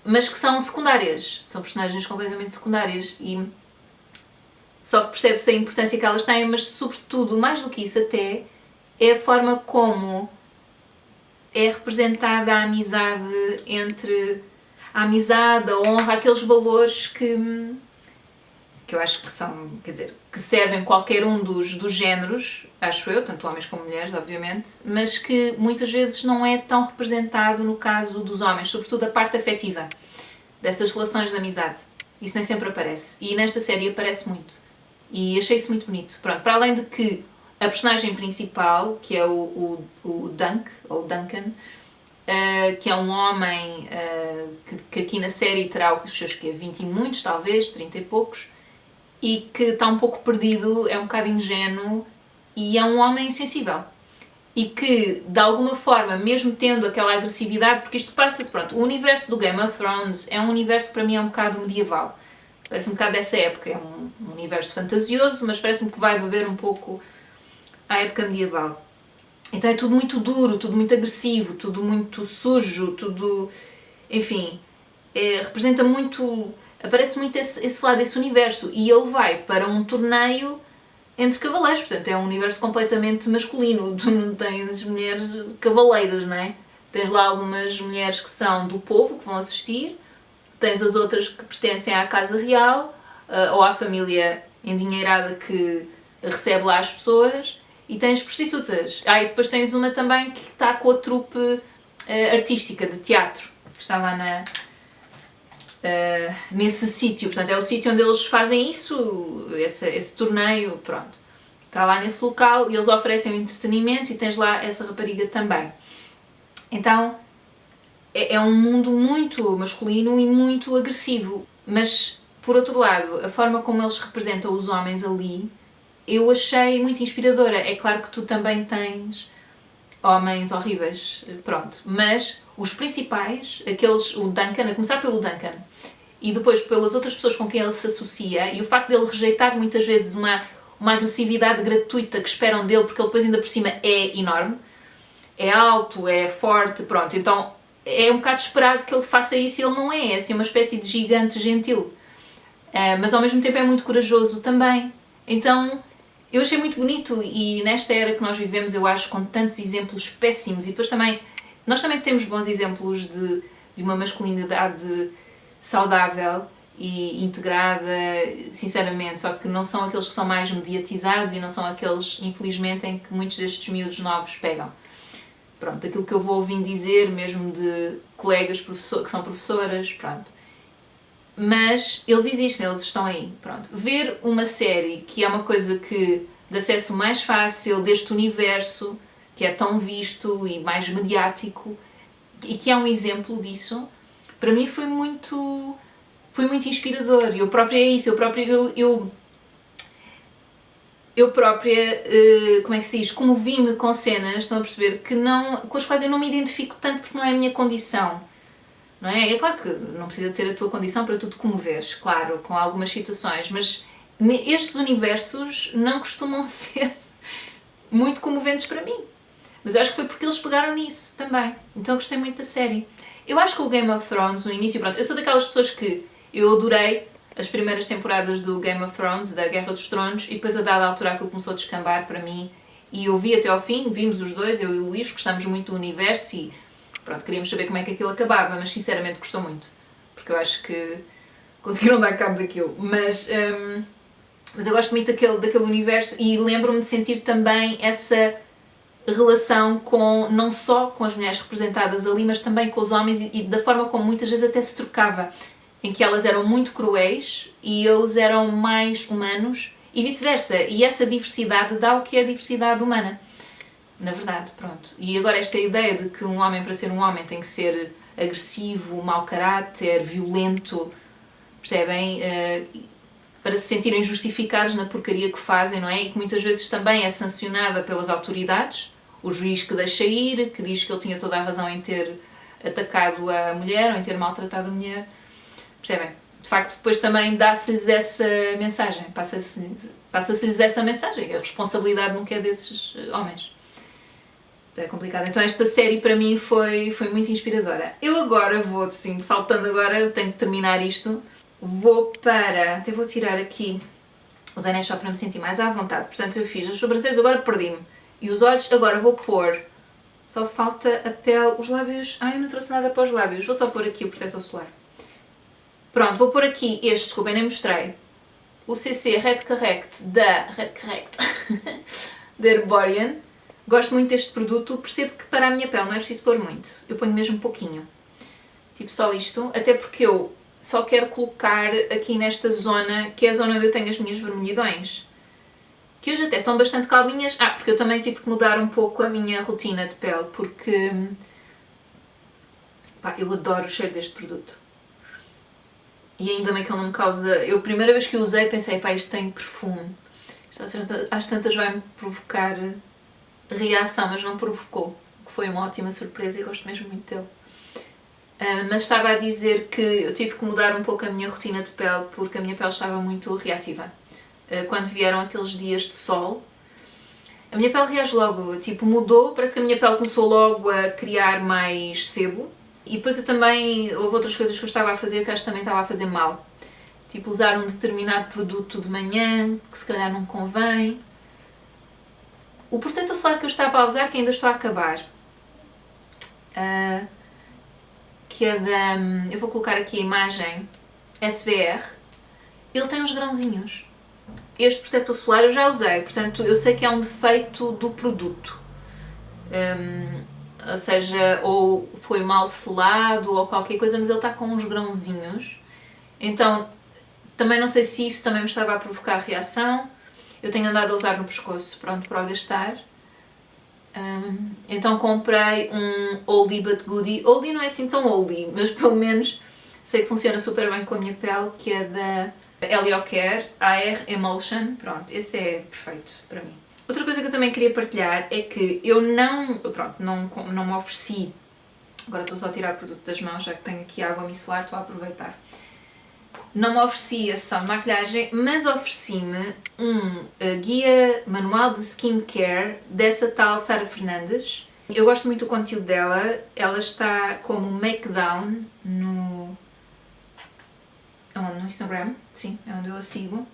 Mas que são secundárias, são personagens completamente secundárias e só que percebe-se a importância que elas têm, mas sobretudo, mais do que isso até, é a forma como é representada a amizade entre a amizade, a honra, aqueles valores que eu acho que são, quer dizer, que servem qualquer um dos géneros, acho eu, tanto homens como mulheres, obviamente, mas que muitas vezes não é tão representado no caso dos homens, sobretudo a parte afetiva dessas relações de amizade. Isso nem sempre aparece. E nesta série aparece muito. E achei isso muito bonito. Pronto, para além de que a personagem principal, que é o Duncan, que é um homem que aqui na série terá os seus 20 e muitos, talvez, 30 e poucos, e que está um pouco perdido, é um bocado ingênuo e é um homem sensível. E que, de alguma forma, mesmo tendo aquela agressividade, porque isto passa-se, pronto, o universo do Game of Thrones é um universo que para mim é um bocado medieval. Parece um bocado dessa época, é um universo fantasioso, mas parece-me que vai beber um pouco à época medieval. Então é tudo muito duro, tudo muito agressivo, tudo muito sujo, tudo... Enfim, representa muito... Aparece muito esse lado, esse universo. E ele vai para um torneio entre cavaleiros, portanto é um universo completamente masculino. Tu não tens mulheres cavaleiras, não é? Tens lá algumas mulheres que são do povo, que vão assistir, tens as outras que pertencem à casa real, ou à família endinheirada que recebe lá as pessoas, e tens prostitutas. E depois tens uma também que está com a trupe artística de teatro, que está lá nesse sítio, portanto é o sítio onde eles fazem isso, esse torneio, pronto. está lá nesse local e eles oferecem o entretenimento e tens lá essa rapariga também. Então é um mundo muito masculino e muito agressivo, mas por outro lado, a forma como eles representam os homens ali, eu achei muito inspiradora. É claro que tu também tens homens horríveis, pronto, mas os principais, aqueles, o Duncan, a começar pelo Duncan, e depois pelas outras pessoas com quem ele se associa, e o facto dele rejeitar muitas vezes uma agressividade gratuita que esperam dele, porque ele depois ainda por cima é enorme, é alto, é forte, pronto, então é um bocado esperado que ele faça isso e ele não é assim uma espécie de gigante gentil. Mas ao mesmo tempo é muito corajoso também. Então eu achei muito bonito e nesta era que nós vivemos, eu acho, com tantos exemplos péssimos, e depois também, nós também temos bons exemplos de uma masculinidade saudável e integrada, sinceramente, só que não são aqueles que são mais mediatizados e não são aqueles, infelizmente, em que muitos destes miúdos novos pegam. Pronto, aquilo que eu vou ouvindo dizer, mesmo de colegas que são professoras, pronto. Mas eles existem, eles estão aí, pronto. Ver uma série que é uma coisa que de acesso mais fácil deste universo, que é tão visto e mais mediático, e que é um exemplo disso, para mim foi muito inspirador. Eu própria é isso, eu própria, como é que se diz, comovi-me com cenas, estão a perceber, com as quais eu não me identifico tanto porque não é a minha condição. Não é? É claro que não precisa de ser a tua condição para tu te comoveres, claro, com algumas situações, mas estes universos não costumam ser muito comoventes para mim. Mas eu acho que foi porque eles pegaram nisso também. Então eu gostei muito da série. Eu acho que o Game of Thrones, no início, pronto, eu sou daquelas pessoas que eu adorei as primeiras temporadas do Game of Thrones, da Guerra dos Tronos, e depois a dada altura aquilo começou a descambar para mim, e eu vi até ao fim, vimos os dois, eu e o Luís, gostamos muito do universo e pronto, queríamos saber como é que aquilo acabava, mas sinceramente gostou muito, porque eu acho que conseguiram dar cabo daquilo. Mas eu gosto muito daquele universo e lembro-me de sentir também essa relação com, não só com as mulheres representadas ali, mas também com os homens e da forma como muitas vezes até se trocava, em que elas eram muito cruéis e eles eram mais humanos e vice-versa. E essa diversidade dá o que é a diversidade humana. Na verdade, pronto. E agora esta ideia de que um homem, para ser um homem, tem que ser agressivo, mau caráter, violento, percebem? Para se sentirem justificados na porcaria que fazem, não é? E que muitas vezes também é sancionada pelas autoridades. O juiz que deixa ir, que diz que ele tinha toda a razão em ter atacado a mulher ou em ter maltratado a mulher. Percebem? De facto, depois também dá-se-lhes essa mensagem, passa-se-lhes essa mensagem. A responsabilidade nunca é desses homens. É complicado. Então esta série para mim foi muito inspiradora. Eu agora vou, assim, saltando agora, tenho que terminar isto. Até vou tirar aqui os anéis só para me sentir mais à vontade. Portanto eu fiz as sobrancelhas, agora perdi-me. E os olhos, agora vou pôr. Só falta a pele, os lábios. Ai, eu não trouxe nada para os lábios. Vou só pôr aqui o protetor solar. Pronto, vou pôr aqui este, desculpem, nem mostrei. O CC Red Correct da Herborian. Gosto muito deste produto, percebo que para a minha pele não é preciso pôr muito. Eu ponho mesmo um pouquinho. Tipo só isto, até porque eu só quero colocar aqui nesta zona, que é a zona onde eu tenho as minhas vermelhidões. Que hoje até estão bastante calminhas. Porque eu também tive que mudar um pouco a minha rotina de pele, porque eu adoro o cheiro deste produto. E ainda bem que ele não me causa... Eu, a primeira vez que o usei, pensei, isto tem perfume. Isto, às tantas vai-me provocar reação, mas não provocou. Que foi uma ótima surpresa e gosto mesmo muito dele. Mas estava a dizer que eu tive que mudar um pouco a minha rotina de pele, porque a minha pele estava muito reativa. Quando vieram aqueles dias de sol, a minha pele reage logo, tipo, mudou, parece que a minha pele começou logo a criar mais sebo. E depois eu também, houve outras coisas que eu estava a fazer que acho que também estava a fazer mal. Tipo, usar um determinado produto de manhã, que se calhar não convém. O protetor solar que eu estava a usar, que ainda estou a acabar, que é da... Eu vou colocar aqui a imagem SVR. Ele tem uns grãozinhos. Este protetor solar eu já usei, portanto eu sei que é um defeito do produto. Ou seja, ou foi mal selado ou qualquer coisa, mas ele está com uns grãozinhos. Então, também não sei se isso também me estava a provocar reação. eu tenho andado a usar no pescoço, pronto, para o gastar. Então comprei um oldie but goodie. Oldie não é assim tão oldie, mas pelo menos sei que funciona super bem com a minha pele, que é da Heliocare AR Emulsion. Pronto, esse é perfeito para mim. Outra coisa que eu também queria partilhar é que eu não me ofereci, agora estou só a tirar o produto das mãos, já que tenho aqui água micelar, estou a aproveitar. Não me ofereci a sessão de maquilhagem, mas ofereci-me um guia manual de skincare dessa tal Sara Fernandes. Eu gosto muito do conteúdo dela, ela está como Makedown no Instagram, sim, é onde eu a sigo.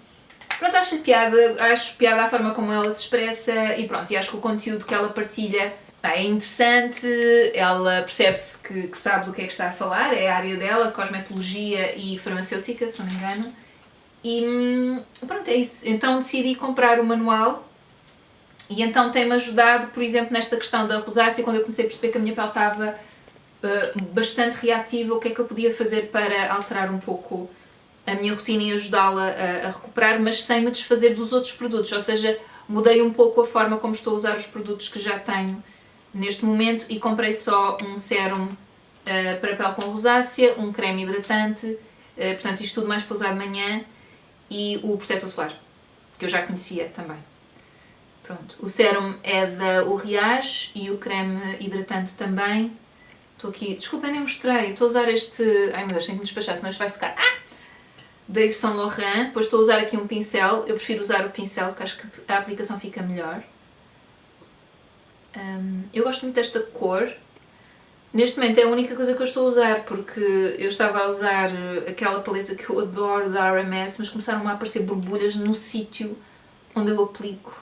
Pronto, acho piada a forma como ela se expressa e pronto, e acho que o conteúdo que ela partilha é interessante, ela percebe-se que sabe do que é que está a falar, é a área dela, cosmetologia e farmacêutica, se não me engano. E pronto, é isso. Então decidi comprar o manual e então tem-me ajudado, por exemplo, nesta questão da rosácea, quando eu comecei a perceber que a minha pele estava bastante reativa, o que é que eu podia fazer para alterar um pouco a minha rotina e ajudá-la a recuperar, mas sem me desfazer dos outros produtos, ou seja, mudei um pouco a forma como estou a usar os produtos que já tenho neste momento e comprei só um sérum para pele com rosácea, um creme hidratante, portanto isto tudo mais para usar de manhã, e o protetor solar, que eu já conhecia também. Pronto, o sérum é da Uriage e o creme hidratante também. Estou aqui, desculpem, nem mostrei, estou a usar este, ai meu Deus, tenho que me despachar, senão isto vai secar. Da Yves Saint Laurent, depois estou a usar aqui um pincel, eu prefiro usar o pincel porque acho que a aplicação fica melhor. Eu gosto muito desta cor. Neste momento é a única coisa que eu estou a usar, porque eu estava a usar aquela paleta que eu adoro da RMS, mas começaram a aparecer borbulhas no sítio onde eu aplico.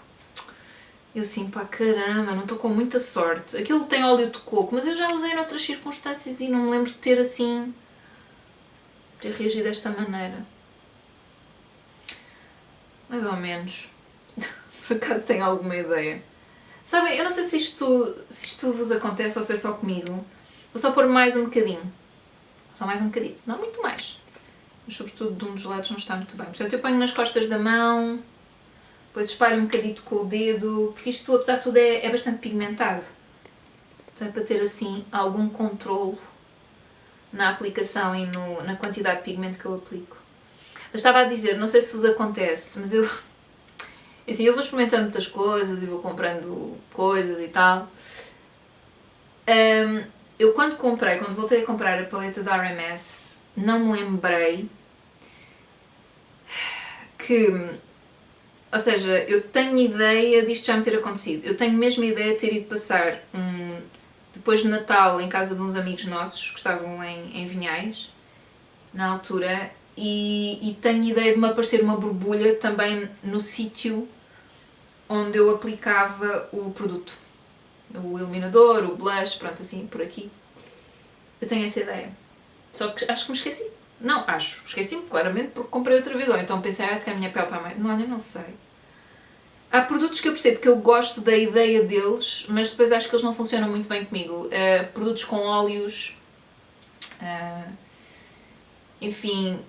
Eu assim, pá, caramba, não estou com muita sorte. Aquilo tem óleo de coco, mas eu já usei noutras circunstâncias e não me lembro de ter assim, ter reagido desta maneira. Mais ou menos. Por acaso tenho alguma ideia. Sabem, eu não sei se isto vos acontece ou se é só comigo. Vou só pôr mais um bocadinho. Só mais um bocadinho. Não muito mais. Mas sobretudo de um dos lados não está muito bem. Portanto, eu ponho nas costas da mão. Depois espalho um bocadito com o dedo. Porque isto, apesar de tudo, é bastante pigmentado. Então é para ter assim algum controlo na aplicação e na quantidade de pigmento que eu aplico. Eu estava a dizer, não sei se vos acontece, mas eu vou experimentando muitas coisas e vou comprando coisas e tal. Eu quando voltei a comprar a paleta da RMS, não me lembrei que, ou seja, eu tenho ideia disto já me ter acontecido. Eu tenho mesmo a ideia de ter ido passar depois de Natal em casa de uns amigos nossos que estavam em Vinhais, na altura, e tenho ideia de me aparecer uma borbulha também no sítio onde eu aplicava o produto. O iluminador, o blush, pronto, assim, por aqui. Eu tenho essa ideia. Só que acho que me esqueci. Não, esqueci-me claramente porque comprei outra vez. Ou então pensei, se que a minha pele está mais... Não, olha, não sei. Há produtos que eu percebo que eu gosto da ideia deles, mas depois acho que eles não funcionam muito bem comigo. Produtos com óleos... enfim...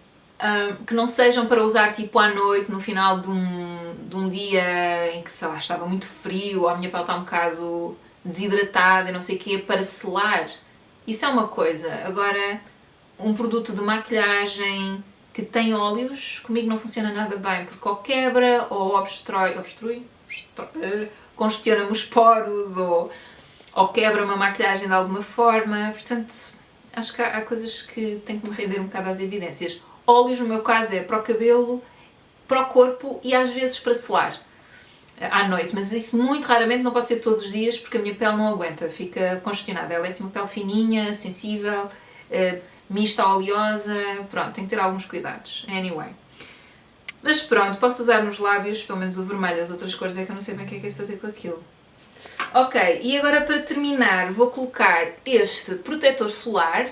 que não sejam para usar tipo à noite, no final de um dia em que, sei lá, estava muito frio ou a minha pele está um bocado desidratada e não sei o quê, para selar. Isso é uma coisa. Agora, um produto de maquilhagem que tem óleos, comigo não funciona nada bem, porque ou quebra ou congestiona-me os poros ou quebra uma maquilhagem de alguma forma. Portanto, acho que há coisas que têm que me render um bocado às evidências. Óleos, no meu caso, é para o cabelo, para o corpo e às vezes para selar à noite, mas isso muito raramente, não pode ser todos os dias porque a minha pele não aguenta, fica congestionada. Ela é assim uma pele fininha, sensível, mista oleosa, pronto, tem que ter alguns cuidados. Anyway. Mas pronto, posso usar nos lábios, pelo menos o vermelho, as outras cores é que eu não sei bem o que é que é de fazer com aquilo. Ok, e agora para terminar vou colocar este protetor solar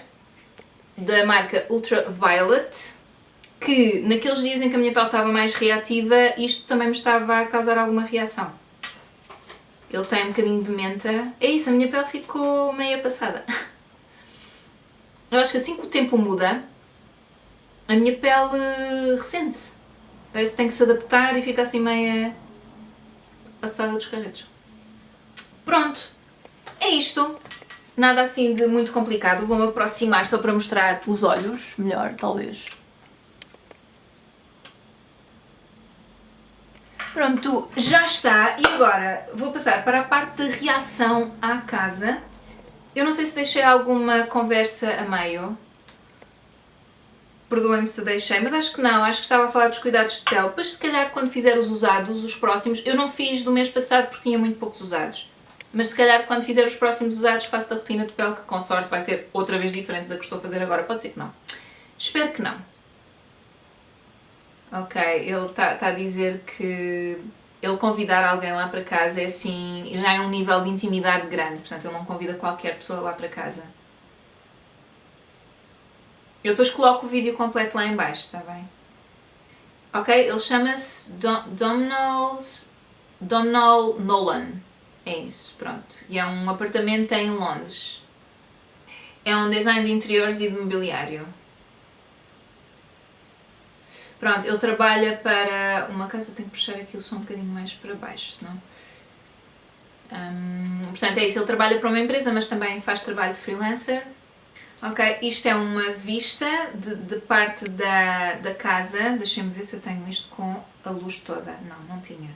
da marca Ultraviolet, que naqueles dias em que a minha pele estava mais reativa, isto também me estava a causar alguma reação. Ele tem um bocadinho de menta. É isso, a minha pele ficou meia passada. Eu acho que assim que o tempo muda, a minha pele ressente-se. Parece que tem que se adaptar e fica assim meia passada dos carretos. Pronto, é isto. Nada assim de muito complicado. Vou-me aproximar só para mostrar os olhos melhor, talvez. Pronto, já está. E agora vou passar para a parte de reação à casa. Eu não sei se deixei alguma conversa a meio. Perdoem-me se deixei, mas acho que não. Acho que estava a falar dos cuidados de pele. Depois, se calhar, quando fizer os usados, os próximos... Eu não fiz do mês passado porque tinha muito poucos usados. Mas se calhar, quando fizer os próximos usados, faço da rotina de pele, que com sorte vai ser outra vez diferente da que estou a fazer agora. Pode ser que não. Espero que não. Ok, ele está a dizer que ele convidar alguém lá para casa é assim, já é um nível de intimidade grande, portanto ele não convida qualquer pessoa lá para casa. Eu depois coloco o vídeo completo lá em baixo, está bem? Ok, ele chama-se Domhnall Nolan, é isso, pronto. E é um apartamento em Londres. É um design de interiores e de mobiliário. Pronto, ele trabalha para uma casa, tenho que puxar aqui o som um bocadinho mais para baixo, senão... portanto é isso, ele trabalha para uma empresa, mas também faz trabalho de freelancer. Ok, isto é uma vista de parte da casa, deixem-me ver se eu tenho isto com a luz toda, não tinha.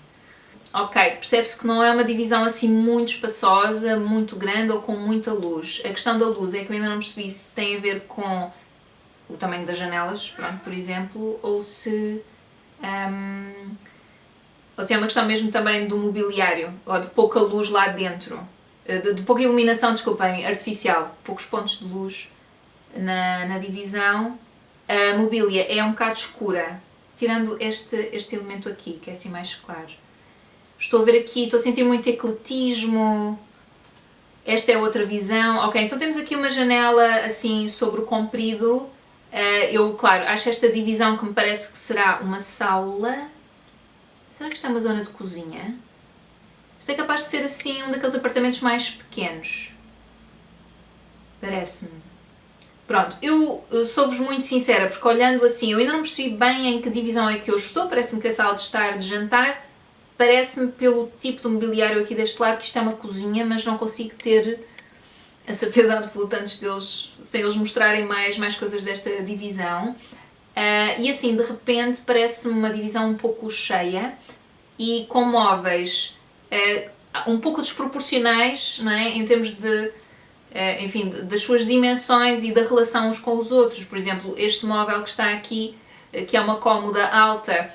Ok, percebe-se que não é uma divisão assim muito espaçosa, muito grande ou com muita luz. A questão da luz é que eu ainda não percebi se tem a ver com o tamanho das janelas, pronto, por exemplo, ou se é uma questão mesmo também do mobiliário, ou de pouca luz lá dentro, de pouca iluminação, desculpem, artificial, poucos pontos de luz na divisão. A mobília é um bocado escura, tirando este elemento aqui, que é assim mais claro. Estou a ver aqui, estou a sentir muito ecletismo. Esta é outra visão. Ok, então temos aqui uma janela assim sobre o comprido. Eu, claro, acho esta divisão que me parece que será uma sala. Será que isto é uma zona de cozinha? Isto é capaz de ser assim um daqueles apartamentos mais pequenos. Parece-me. Pronto, eu sou-vos muito sincera, porque olhando assim, eu ainda não percebi bem em que divisão é que eu estou. Parece-me que a sala de estar, de jantar, parece-me pelo tipo de mobiliário aqui deste lado que isto é uma cozinha, mas não consigo ter a certeza absoluta antes deles, sem eles mostrarem mais coisas desta divisão. E assim, de repente, parece-me uma divisão um pouco cheia e com móveis um pouco desproporcionais, não é? Em termos de, enfim, das suas dimensões e da relação uns com os outros. Por exemplo, este móvel que está aqui, que é uma cómoda alta,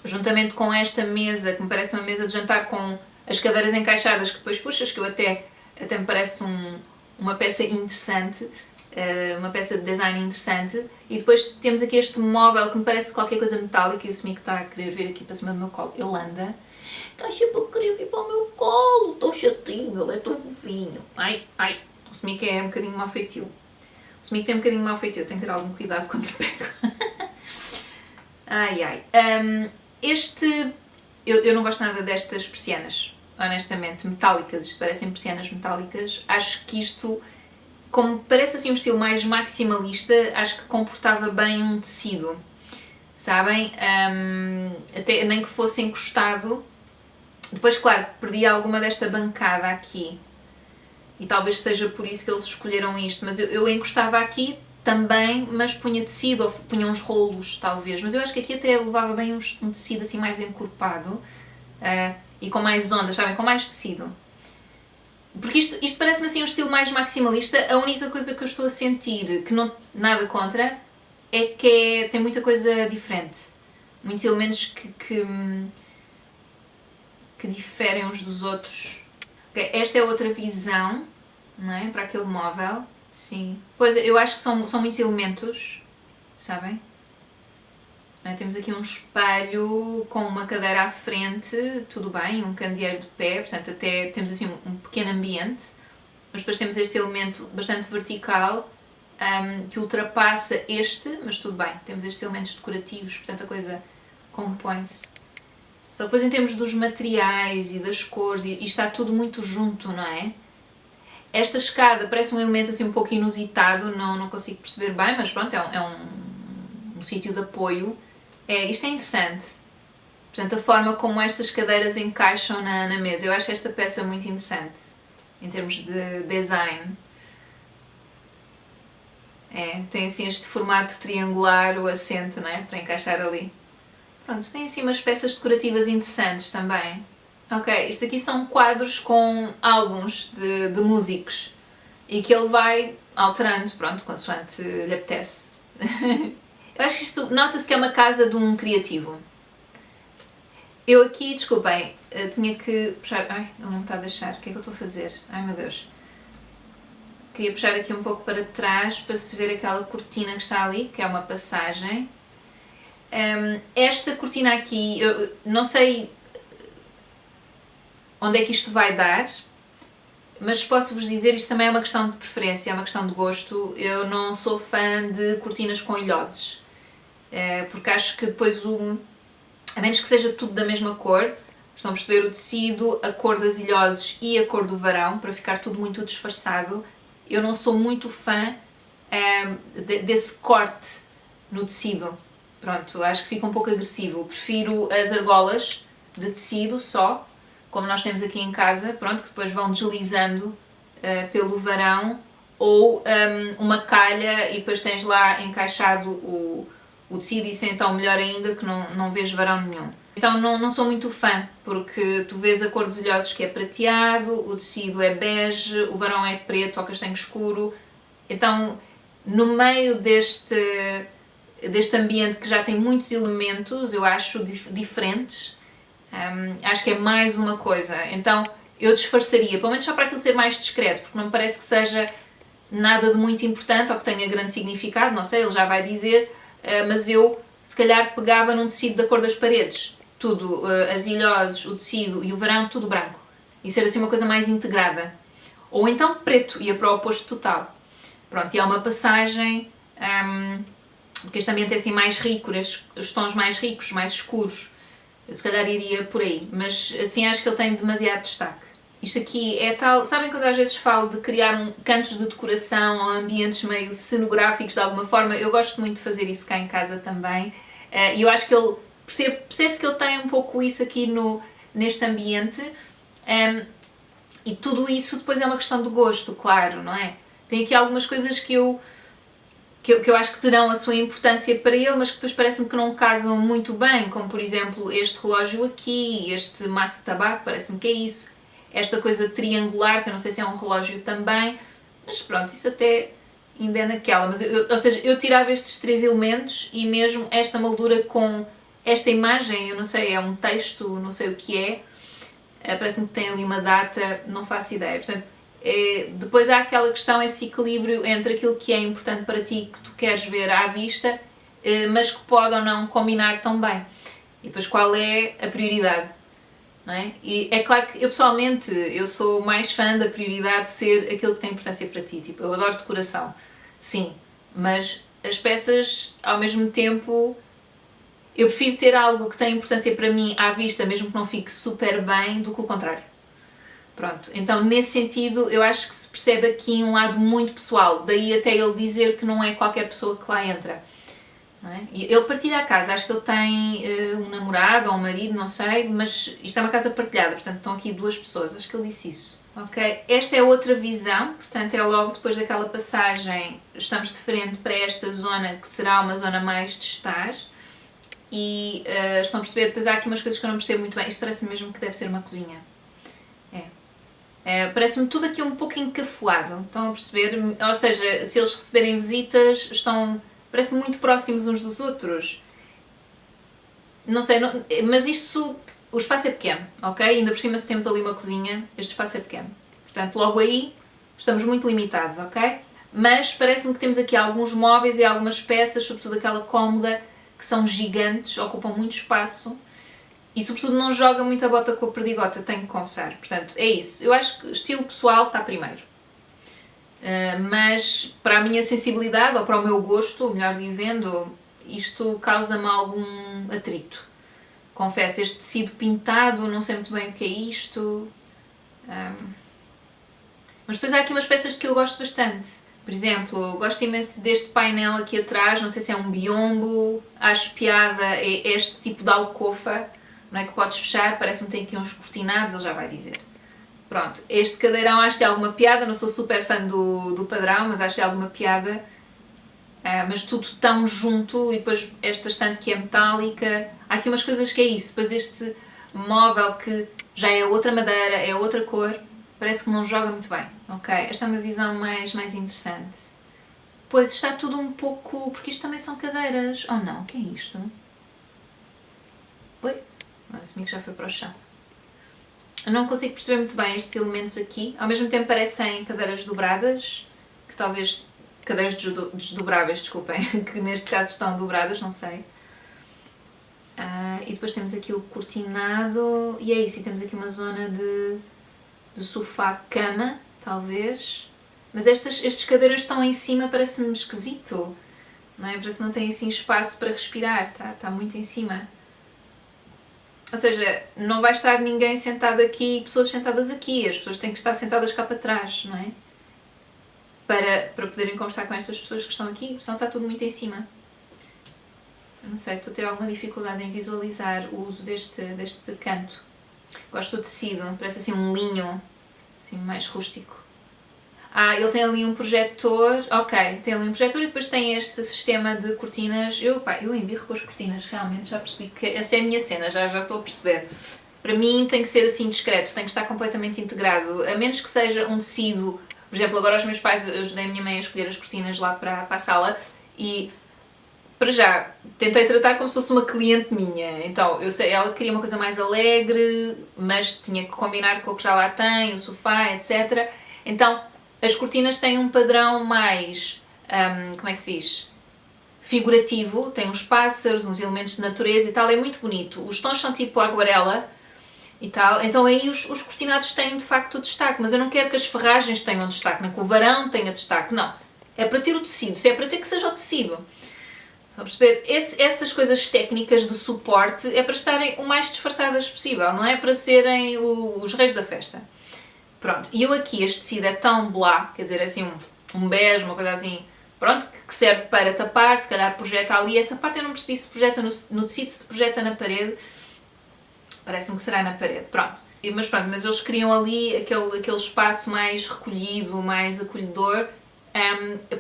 juntamente com esta mesa, que me parece uma mesa de jantar com as cadeiras encaixadas que depois puxas, que eu até me parece uma peça interessante, uma peça de design interessante. E depois temos aqui este móvel que me parece qualquer coisa metálica, e o Smic está a querer vir aqui para cima do meu colo. Ele anda, está sempre a querer vir para o meu colo, estou chatinho, ele é tão fofinho. Ai, o Smic é um bocadinho mau feitio. O Smic tem um bocadinho mau feitio, tenho que ter algum cuidado quando lhe pego. Eu não gosto nada destas persianas, honestamente, metálicas. Isto parecem persianas metálicas. Acho que isto, como parece assim um estilo mais maximalista, acho que comportava bem um tecido, sabem? Até nem que fosse encostado. Depois, claro, perdi alguma desta bancada aqui. E talvez seja por isso que eles escolheram isto. Mas eu encostava aqui também, mas punha tecido, ou punha uns rolos, talvez. Mas eu acho que aqui até levava bem um tecido assim mais encorpado. E com mais ondas, sabem? Com mais tecido. Porque isto parece-me assim um estilo mais maximalista. A única coisa que eu estou a sentir, que não nada contra, é que tem muita coisa diferente. Muitos elementos que diferem uns dos outros. Okay, esta é outra visão, não é? Para aquele móvel. Sim. Pois, eu acho que são muitos elementos, sabem? Temos aqui um espelho com uma cadeira à frente, tudo bem, um candeeiro de pé, portanto até temos assim um pequeno ambiente, mas depois temos este elemento bastante vertical que ultrapassa mas tudo bem, temos estes elementos decorativos, portanto a coisa compõe-se. Só depois em termos dos materiais e das cores, e está tudo muito junto, não é? Esta escada parece um elemento assim um pouco inusitado, não consigo perceber bem, mas pronto, é um sítio de apoio. Isto é interessante. Portanto, a forma como estas cadeiras encaixam na mesa. Eu acho esta peça muito interessante, em termos de design. Tem assim este formato triangular, o assento, não é? Para encaixar ali. Pronto, tem assim umas peças decorativas interessantes também. Ok, isto aqui são quadros com álbuns de músicos e que ele vai alterando, pronto, consoante lhe apetece. Eu acho que isto nota-se que é uma casa de um criativo. Eu aqui, desculpem, tinha que puxar... Ai, ele não me está a deixar. O que é que eu estou a fazer? Ai meu Deus. Queria puxar aqui um pouco para trás para se ver aquela cortina que está ali, que é uma passagem. Esta cortina aqui, eu não sei onde é que isto vai dar, mas posso-vos dizer, isto também é uma questão de preferência, é uma questão de gosto. Eu não sou fã de cortinas com ilhoses, porque acho que depois a menos que seja tudo da mesma cor, estão a perceber, o tecido, a cor das ilhoses e a cor do varão, para ficar tudo muito disfarçado, eu não sou muito fã desse corte no tecido. Pronto, acho que fica um pouco agressivo. Prefiro as argolas de tecido só, como nós temos aqui em casa, pronto, que depois vão deslizando pelo varão, ou uma calha e depois tens lá encaixado o tecido, isso é então melhor ainda, que não vês varão nenhum. Então não sou muito fã, porque tu vês a cor dos ilhosos que é prateado, o tecido é bege, o varão é preto ou castanho escuro. Então, no meio deste ambiente que já tem muitos elementos, eu acho, diferentes, acho que é mais uma coisa. Então, eu disfarçaria, pelo menos só para aquilo ser mais discreto, porque não me parece que seja nada de muito importante ou que tenha grande significado, não sei, ele já vai dizer, mas eu, se calhar, pegava num tecido da cor das paredes. Tudo, as ilhoses, o tecido e o varão, tudo branco. E ser assim uma coisa mais integrada. Ou então preto, ia para o oposto total. Pronto, e há uma passagem, porque este ambiente é assim mais rico, os tons mais ricos, mais escuros. Eu, se calhar iria por aí, mas assim acho que ele tem demasiado destaque. Isto aqui é tal... Sabem quando às vezes falo de criar cantos de decoração ou ambientes meio cenográficos de alguma forma? Eu gosto muito de fazer isso cá em casa também. E eu acho que ele... Percebe-se que ele tem um pouco isso aqui neste ambiente. E tudo isso depois é uma questão de gosto, claro, não é? Tem aqui algumas coisas que eu acho que terão a sua importância para ele, mas que depois parece-me que não casam muito bem, como por exemplo este relógio aqui, este maço de tabaco, parece-me que é isso. Esta coisa triangular, que eu não sei se é um relógio também, mas pronto, isso até ainda é naquela. Mas ou seja, eu tirava estes três elementos e mesmo esta moldura com esta imagem, eu não sei, é um texto, não sei o que é, parece-me que tem ali uma data, não faço ideia. Portanto, depois há aquela questão, esse equilíbrio entre aquilo que é importante para ti, que tu queres ver à vista, mas que pode ou não combinar tão bem. E depois qual é a prioridade, não é? E é claro que eu pessoalmente, eu sou mais fã da prioridade ser aquilo que tem importância para ti. Tipo, eu adoro decoração, sim, mas as peças, ao mesmo tempo, eu prefiro ter algo que tem importância para mim à vista, mesmo que não fique super bem, do que o contrário. Pronto, então nesse sentido eu acho que se percebe aqui um lado muito pessoal, daí até ele dizer que não é qualquer pessoa que lá entra. Não é? Ele partilha a casa, acho que ele tem um namorado ou um marido, não sei, mas isto é uma casa partilhada, portanto estão aqui duas pessoas, acho que ele disse isso. Ok, esta é outra visão, portanto é logo depois daquela passagem, estamos de frente para esta zona que será uma zona mais de estar. E estão a perceber, depois há aqui umas coisas que eu não percebo muito bem, isto parece mesmo que deve ser uma cozinha. Parece-me tudo aqui um pouco encafuado, estão a perceber? Ou seja, se eles receberem visitas, parecem muito próximos uns dos outros. Não sei, mas isto, o espaço é pequeno, ok? Ainda por cima se temos ali uma cozinha, este espaço é pequeno. Portanto, logo aí, estamos muito limitados, ok? Mas parece-me que temos aqui alguns móveis e algumas peças, sobretudo aquela cómoda, que são gigantes, ocupam muito espaço. E sobretudo não joga muito a bota com a perdigota, tenho que confessar. Portanto, é isso. Eu acho que estilo pessoal está primeiro. Mas para a minha sensibilidade, ou para o meu gosto, melhor dizendo, isto causa-me algum atrito. Confesso, este tecido pintado, não sei muito bem o que é isto. Mas depois há aqui umas peças que eu gosto bastante. Por exemplo, gosto imenso deste painel aqui atrás, não sei se é um biombo, acho piada, é este tipo de alcofa. não é que podes fechar, parece-me que tem aqui uns cortinados, ele já vai dizer. Pronto, este cadeirão acho que tem alguma piada, não sou super fã do padrão, mas acho que tem alguma piada. Mas tudo tão junto, e depois esta estante que é metálica, há aqui umas coisas que é isso, depois este móvel que já é outra madeira, é outra cor, parece que não joga muito bem, ok? Esta é uma visão mais interessante. Pois está tudo um pouco, porque isto também são cadeiras, oh não, o que é isto? Oi? Assumi que já foi para o chão. Eu não consigo perceber muito bem estes elementos aqui, ao mesmo tempo parecem cadeiras dobradas, que talvez... cadeiras desdobráveis, desculpem, que neste caso estão dobradas, não sei. E depois temos aqui o cortinado, e é isso, e temos aqui uma zona de sofá-cama, talvez. Mas estes cadeirões estão em cima, parece-me esquisito, não é? Parece que não tem assim espaço para respirar, está muito em cima. Ou seja, não vai estar ninguém sentado aqui e pessoas sentadas aqui, as pessoas têm que estar sentadas cá para trás, não é? Para poderem conversar com estas pessoas que estão aqui, senão está tudo muito em cima. Não sei, estou a ter alguma dificuldade em visualizar o uso deste canto. Gosto do tecido, parece assim um linho, assim mais rústico. Ele tem ali um projetor, ok, tem ali um projetor e depois tem este sistema de cortinas. Eu embirro com as cortinas, realmente, já percebi que essa é a minha cena, já estou a perceber. Para mim tem que ser assim discreto, tem que estar completamente integrado, a menos que seja um tecido. Por exemplo, agora os meus pais, eu ajudei a minha mãe a escolher as cortinas lá para a sala e, para já, tentei tratar como se fosse uma cliente minha. Então, eu sei, ela queria uma coisa mais alegre, mas tinha que combinar com o que já lá tem, o sofá, etc. Então, as cortinas têm um padrão mais, como é que se diz? Figurativo, tem uns pássaros, uns elementos de natureza e tal, é muito bonito. Os tons são tipo aguarela e tal, então aí os cortinados têm de facto destaque, mas eu não quero que as ferragens tenham destaque, nem que o varão tenha destaque, não. É para ter o tecido, se é para ter que seja o tecido. Estão a perceber? Essas coisas técnicas de suporte é para estarem o mais disfarçadas possível, não é para serem os reis da festa. Pronto, e eu aqui, este tecido é tão blá, quer dizer, assim um bege, uma coisa assim, pronto, que serve para tapar, se calhar projeta ali, essa parte eu não percebi se projeta no tecido, se projeta na parede. Parece-me que será na parede, pronto. Mas eles queriam ali aquele espaço mais recolhido, mais acolhedor.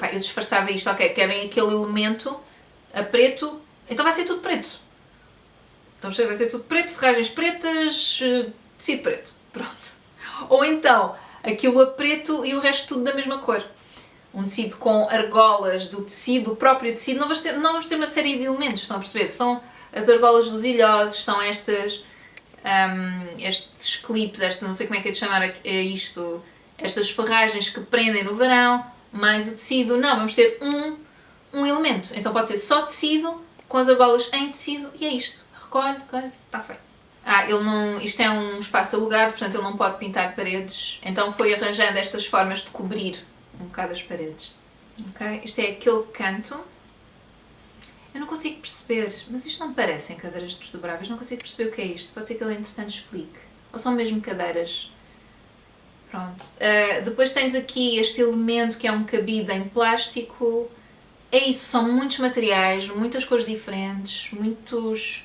Eu disfarçava isto, ok, querem aquele elemento a preto, então vai ser tudo preto. Então vai ser tudo preto, ferragens pretas, tecido preto, pronto. Ou então, aquilo a preto e o resto tudo da mesma cor. Um tecido com argolas do tecido, o próprio tecido, não vamos ter uma série de elementos, estão a perceber? São as argolas dos ilhosos, são estes clipes, não sei como é que é de chamar isto, estas ferragens que prendem no verão, mais o tecido, não, vamos ter um elemento. Então pode ser só tecido, com as argolas em tecido, e é isto. Recolhe, está feito. Isto é um espaço alugado, portanto ele não pode pintar paredes, então foi arranjando estas formas de cobrir um bocado as paredes. Ok? Isto é aquele canto. Eu não consigo perceber, mas isto não parecem cadeiras desdobráveis, não consigo perceber o que é isto. Pode ser que ele entretanto explique. Ou são mesmo cadeiras. Pronto. Depois tens aqui este elemento que é um cabide em plástico. É isso, são muitos materiais, muitas cores diferentes, muitos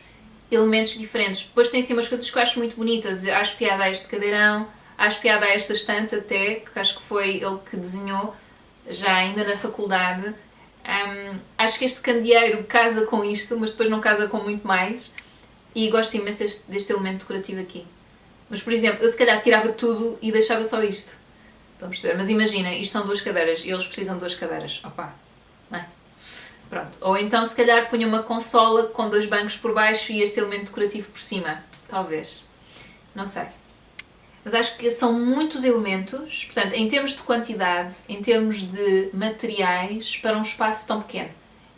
elementos diferentes. Depois tem assim umas coisas que eu acho muito bonitas. Acho piada a este cadeirão, acho piada a esta estante até, que acho que foi ele que desenhou, já ainda na faculdade. Acho que este candeeiro casa com isto, mas depois não casa com muito mais. E gosto imenso deste elemento decorativo aqui. Mas, por exemplo, eu se calhar tirava tudo e deixava só isto. Estão a perceber? Mas imagina, isto são 2 cadeiras e eles precisam de 2 cadeiras. Opa, não é? Pronto. Ou então se calhar punha uma consola com 2 bancos por baixo e este elemento decorativo por cima. Talvez. Não sei. Mas acho que são muitos elementos, portanto, em termos de quantidade, em termos de materiais, para um espaço tão pequeno.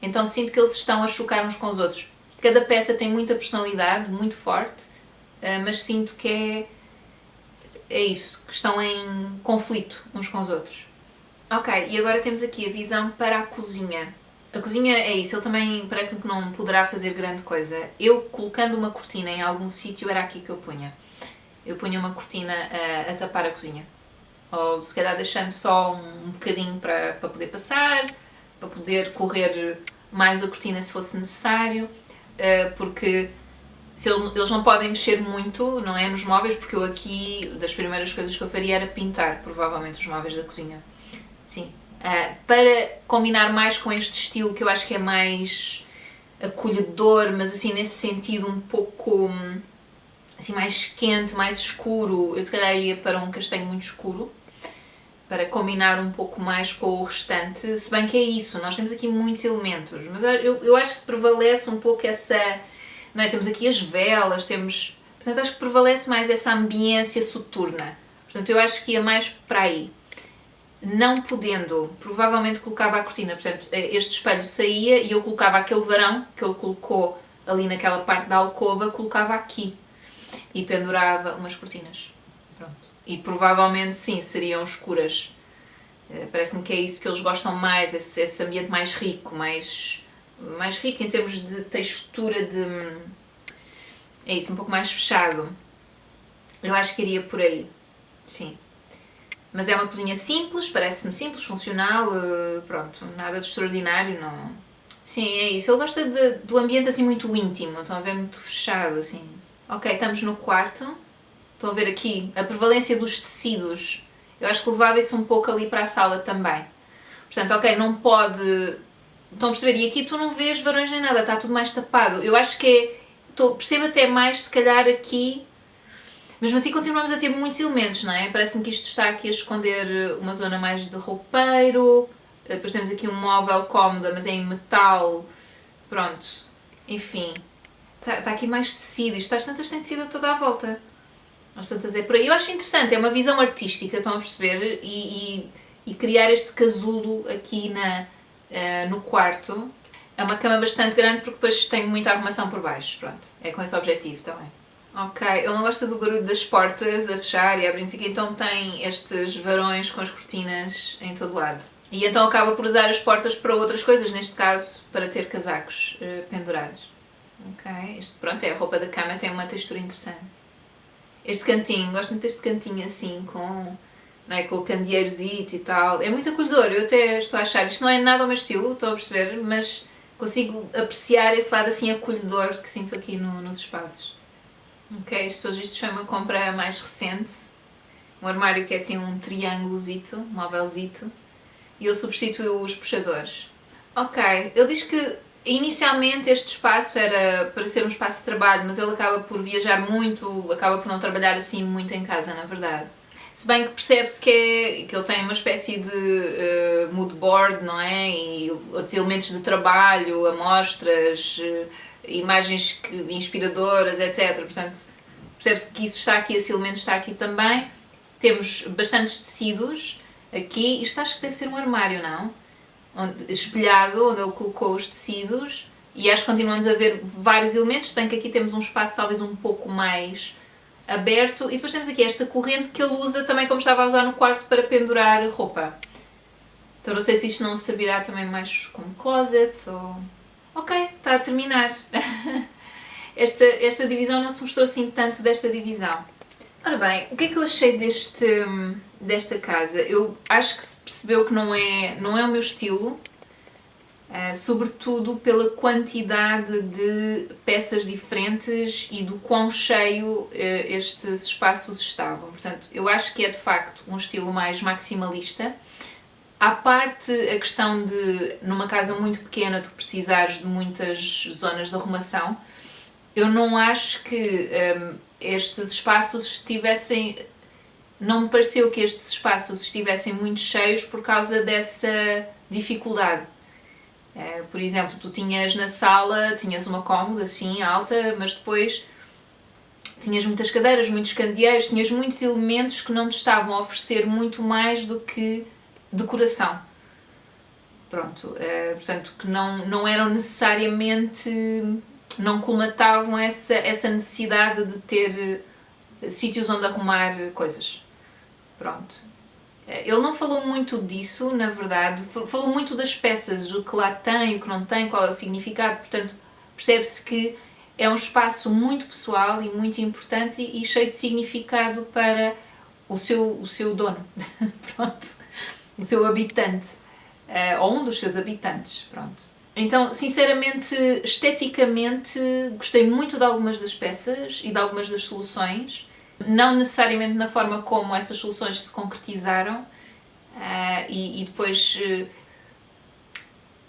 Então sinto que eles estão a chocar uns com os outros. Cada peça tem muita personalidade, muito forte, mas sinto que é isso, que estão em conflito uns com os outros. Ok, e agora temos aqui a visão para a cozinha. A cozinha é isso, ele também parece-me que não poderá fazer grande coisa. Eu, colocando uma cortina em algum sítio, era aqui que eu punha. Eu punha uma cortina a tapar a cozinha. Ou se calhar deixando só um bocadinho para poder passar, para poder correr mais a cortina se fosse necessário, porque Eles não podem mexer muito, não é, nos móveis, porque eu aqui, das primeiras coisas que eu faria era pintar, provavelmente, os móveis da cozinha. Sim. Para combinar mais com este estilo, que eu acho que é mais acolhedor, mas assim, nesse sentido um pouco assim, mais quente, mais escuro, eu se calhar ia para um castanho muito escuro, para combinar um pouco mais com o restante, se bem que é isso, nós temos aqui muitos elementos, mas eu acho que prevalece um pouco essa, não é? Temos aqui as velas, portanto acho que prevalece mais essa ambiência soturna, portanto eu acho que ia mais para aí. Não podendo, provavelmente colocava a cortina, portanto este espelho saía e eu colocava aquele varão que ele colocou ali naquela parte da alcova, colocava aqui e pendurava umas cortinas. Pronto. E provavelmente sim, seriam escuras. Parece-me que é isso que eles gostam mais, esse ambiente mais rico, mais rico em termos de textura, é isso, um pouco mais fechado. Eu acho que iria por aí, sim. Mas é uma cozinha simples, parece-me simples, funcional, pronto, nada de extraordinário, não. Sim, é isso. Ele gosta do ambiente assim muito íntimo, estão a ver, muito fechado, assim. Ok, estamos no quarto. Estão a ver aqui a prevalência dos tecidos. Eu acho que levava isso um pouco ali para a sala também. Portanto, ok, não pode... Estão a perceber? E aqui tu não vês varões nem nada, está tudo mais tapado. Eu acho que é... Percebo até mais, se calhar, aqui... Mesmo assim continuamos a ter muitos elementos, não é? Parece-me que isto está aqui a esconder uma zona mais de roupeiro. Depois temos aqui um móvel cómodo, mas é em metal. Pronto. Enfim. Está aqui mais tecido. Isto às tantas tem tecido a toda a volta. Às tantas é por aí. Eu acho interessante. É uma visão artística, estão a perceber? E criar este casulo aqui no quarto. É uma cama bastante grande porque depois tem muita arrumação por baixo. Pronto. É com esse objetivo também. Ok, ele não gosta do barulho das portas a fechar e a abrir, então tem estes varões com as cortinas em todo lado. E então acaba por usar as portas para outras coisas, neste caso para ter casacos pendurados. Ok, pronto, é a roupa da cama, tem uma textura interessante. Este cantinho, gosto muito deste cantinho assim, com o candeeirozito e tal. É muito acolhedor, eu até estou a achar, isto não é nada ao meu estilo, estou a perceber, mas consigo apreciar esse lado assim acolhedor que sinto aqui nos espaços. Ok, isto pelos vistos foi uma compra mais recente. Um armário que é assim um triângulozito, um móvelzito. E ele substituiu os puxadores. Ok, ele diz que inicialmente este espaço era para ser um espaço de trabalho, mas ele acaba por viajar muito, acaba por não trabalhar assim muito em casa, na verdade. Se bem que percebe-se que ele tem uma espécie de mood board, não é? E outros elementos de trabalho, amostras... imagens inspiradoras, etc. Portanto, percebe-se que isso está aqui, esse elemento está aqui também. Temos bastantes tecidos aqui. Isto acho que deve ser um armário, não? Espelhado, onde ele colocou os tecidos. E acho que continuamos a ver vários elementos, se bem que aqui temos um espaço talvez um pouco mais aberto. E depois temos aqui esta corrente que ele usa também como estava a usar no quarto para pendurar roupa. Então não sei se isto não servirá também mais como closet ou... Ok, está a terminar. Esta divisão não se mostrou assim tanto desta divisão. Ora bem, o que é que eu achei desta casa? Eu acho que se percebeu que não é o meu estilo, sobretudo pela quantidade de peças diferentes e do quão cheio estes espaços estavam. Portanto, eu acho que é de facto um estilo mais maximalista. À parte a questão de, numa casa muito pequena, tu precisares de muitas zonas de arrumação, eu não acho que estes espaços estivessem... Não me pareceu que estes espaços estivessem muito cheios por causa dessa dificuldade. Por exemplo, tu tinhas na sala, tinhas uma cômoda assim, alta, mas depois tinhas muitas cadeiras, muitos candeeiros, tinhas muitos elementos que não te estavam a oferecer muito mais do que decoração. Pronto, portanto, que não eram necessariamente, não colmatavam essa necessidade de ter sítios onde arrumar coisas. Pronto. Ele não falou muito disso, na verdade, falou muito das peças, o que lá tem, o que não tem, qual é o significado, portanto, percebe-se que é um espaço muito pessoal e muito importante e cheio de significado para o seu dono. Pronto. O seu habitante, ou um dos seus habitantes, pronto. Então, sinceramente, esteticamente, gostei muito de algumas das peças e de algumas das soluções. Não necessariamente na forma como essas soluções se concretizaram. E depois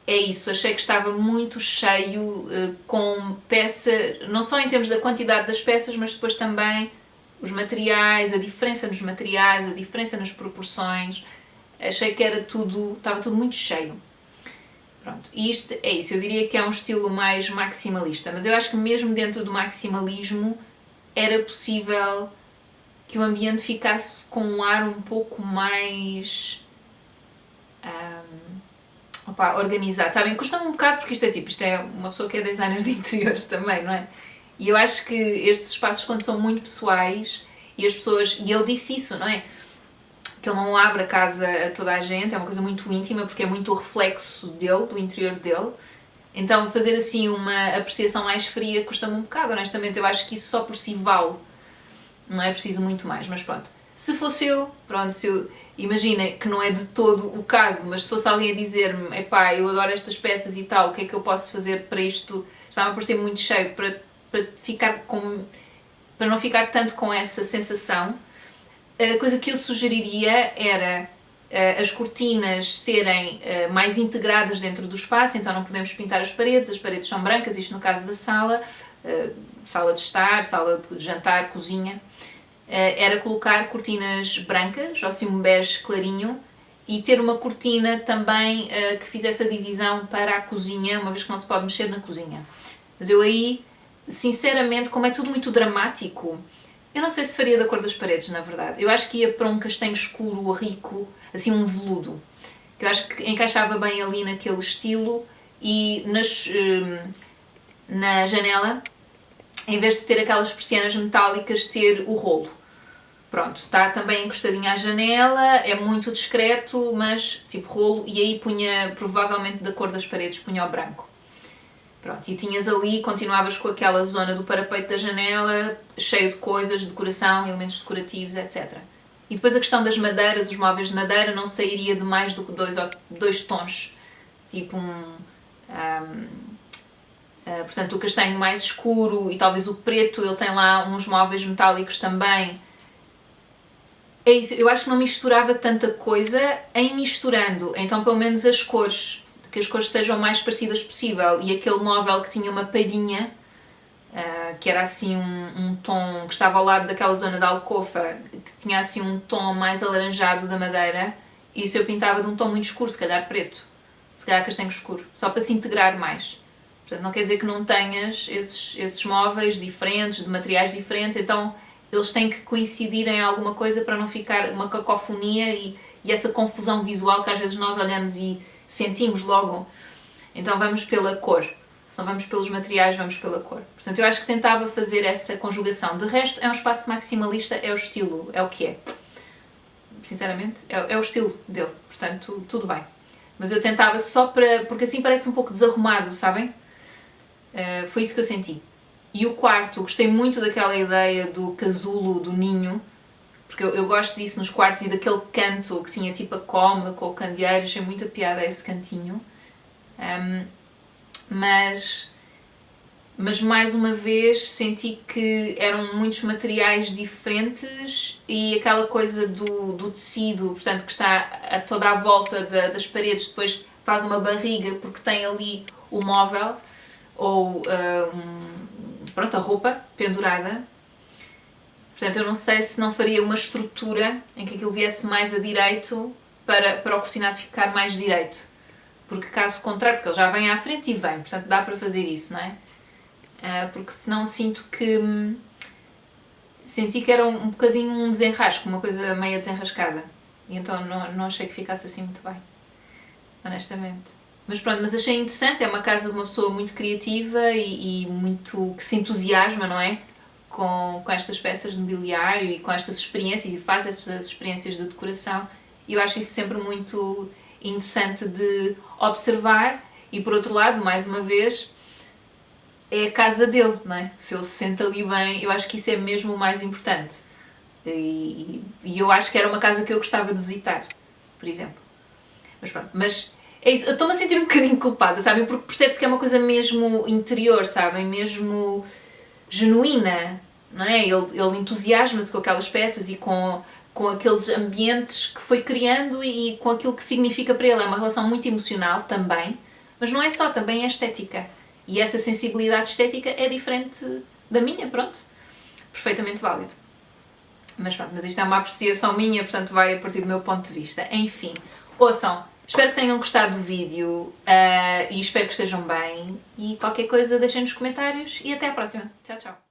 é isso, achei que estava muito cheio com peças, não só em termos da quantidade das peças, mas depois também os materiais, a diferença nos materiais, a diferença nas proporções. Achei que era tudo, estava tudo muito cheio. Pronto, e isto é isso, eu diria que é um estilo mais maximalista, mas eu acho que mesmo dentro do maximalismo era possível que o ambiente ficasse com um ar um pouco mais organizado, sabem? Custa-me um bocado porque isto é uma pessoa que é designer de interiores também, não é? E eu acho que estes espaços, quando são muito pessoais e as pessoas, e ele disse isso, não é? Que ele não abre a casa a toda a gente, é uma coisa muito íntima porque é muito o reflexo dele, do interior dele. Então fazer assim uma apreciação mais fria custa-me um bocado, honestamente. Eu acho que isso só por si vale, não é preciso muito mais, mas pronto. Se fosse eu, pronto, imagina que não é de todo o caso, mas se fosse alguém a dizer-me, epá, eu adoro estas peças e tal, o que é que eu posso fazer para isto? Está-me a parecer muito cheio, para não ficar tanto com essa sensação. A coisa que eu sugeriria era as cortinas serem mais integradas dentro do espaço, então não podemos pintar as paredes são brancas, isto no caso da sala, sala de estar, sala de jantar, cozinha. Era colocar cortinas brancas, ou assim um bege clarinho, e ter uma cortina também que fizesse a divisão para a cozinha, uma vez que não se pode mexer na cozinha. Mas eu aí, sinceramente, como é tudo muito dramático, eu não sei se faria da cor das paredes, na verdade. Eu acho que ia para um castanho escuro, rico, assim um veludo. Que eu acho que encaixava bem ali naquele estilo e na janela, em vez de ter aquelas persianas metálicas, ter o rolo. Pronto, está também encostadinha à janela, é muito discreto, mas tipo rolo, e aí punha, provavelmente da cor das paredes, punha o branco. Pronto, e tinhas ali, continuavas com aquela zona do parapeito da janela, cheio de coisas, decoração, elementos decorativos, etc. E depois a questão das madeiras, os móveis de madeira, não sairia de mais do que dois tons. Tipo portanto, o castanho mais escuro e talvez o preto, ele tem lá uns móveis metálicos também. É isso, eu acho que não misturava tanta coisa em misturando, então pelo menos as cores, que as cores sejam o mais parecidas possível, e aquele móvel que tinha uma palhinha, que era assim um tom, que estava ao lado daquela zona da alcofa, que tinha assim um tom mais alaranjado da madeira, isso eu pintava de um tom muito escuro, se calhar preto, se calhar castanho escuro, só para se integrar mais. Portanto, não quer dizer que não tenhas esses móveis diferentes, de materiais diferentes, então eles têm que coincidir em alguma coisa para não ficar uma cacofonia e essa confusão visual que às vezes nós olhamos e sentimos logo. Então vamos pela cor. Se não vamos pelos materiais, vamos pela cor. Portanto, eu acho que tentava fazer essa conjugação. De resto, é um espaço maximalista, é o estilo, é o que é. Sinceramente, é o estilo dele. Portanto, tudo bem. Mas eu tentava só para... porque assim parece um pouco desarrumado, sabem? Foi isso que eu senti. E o quarto, gostei muito daquela ideia do casulo, do ninho, porque eu gosto disso nos quartos e daquele canto que tinha tipo a cômoda com o candeeiro, achei muita piada esse cantinho. Mas mais uma vez senti que eram muitos materiais diferentes e aquela coisa do tecido, portanto, que está toda à volta das paredes, depois faz uma barriga porque tem ali o móvel ou pronto, a roupa pendurada. Portanto, eu não sei se não faria uma estrutura em que aquilo viesse mais a direito para o cortinado ficar mais direito. Porque caso contrário, porque ele já vem à frente e vem, portanto dá para fazer isso, não é? Porque senão senti que era um bocadinho um desenrasco, uma coisa meia desenrascada. E então não achei que ficasse assim muito bem, honestamente. Mas pronto, mas achei interessante, é uma casa de uma pessoa muito criativa e muito que se entusiasma, não é? Com estas peças de mobiliário e com estas experiências, e faz estas experiências de decoração. E eu acho isso sempre muito interessante de observar. E por outro lado, mais uma vez, é a casa dele, não é? Se ele se sente ali bem, eu acho que isso é mesmo o mais importante. E eu acho que era uma casa que eu gostava de visitar, por exemplo. Mas pronto, mas É isso, eu estou-me a sentir um bocadinho culpada, sabem? Porque percebe-se que é uma coisa mesmo interior, sabem? Mesmo genuína, não é? Ele entusiasma-se com aquelas peças e com aqueles ambientes que foi criando e com aquilo que significa para ele. É uma relação muito emocional também, mas não é só, também é estética. E essa sensibilidade estética é diferente da minha, pronto. Perfeitamente válido. Mas pronto, mas isto é uma apreciação minha, portanto vai a partir do meu ponto de vista. Enfim, ouçam, espero que tenham gostado do vídeo e espero que estejam bem. E qualquer coisa deixem nos comentários e até à próxima. Tchau, tchau.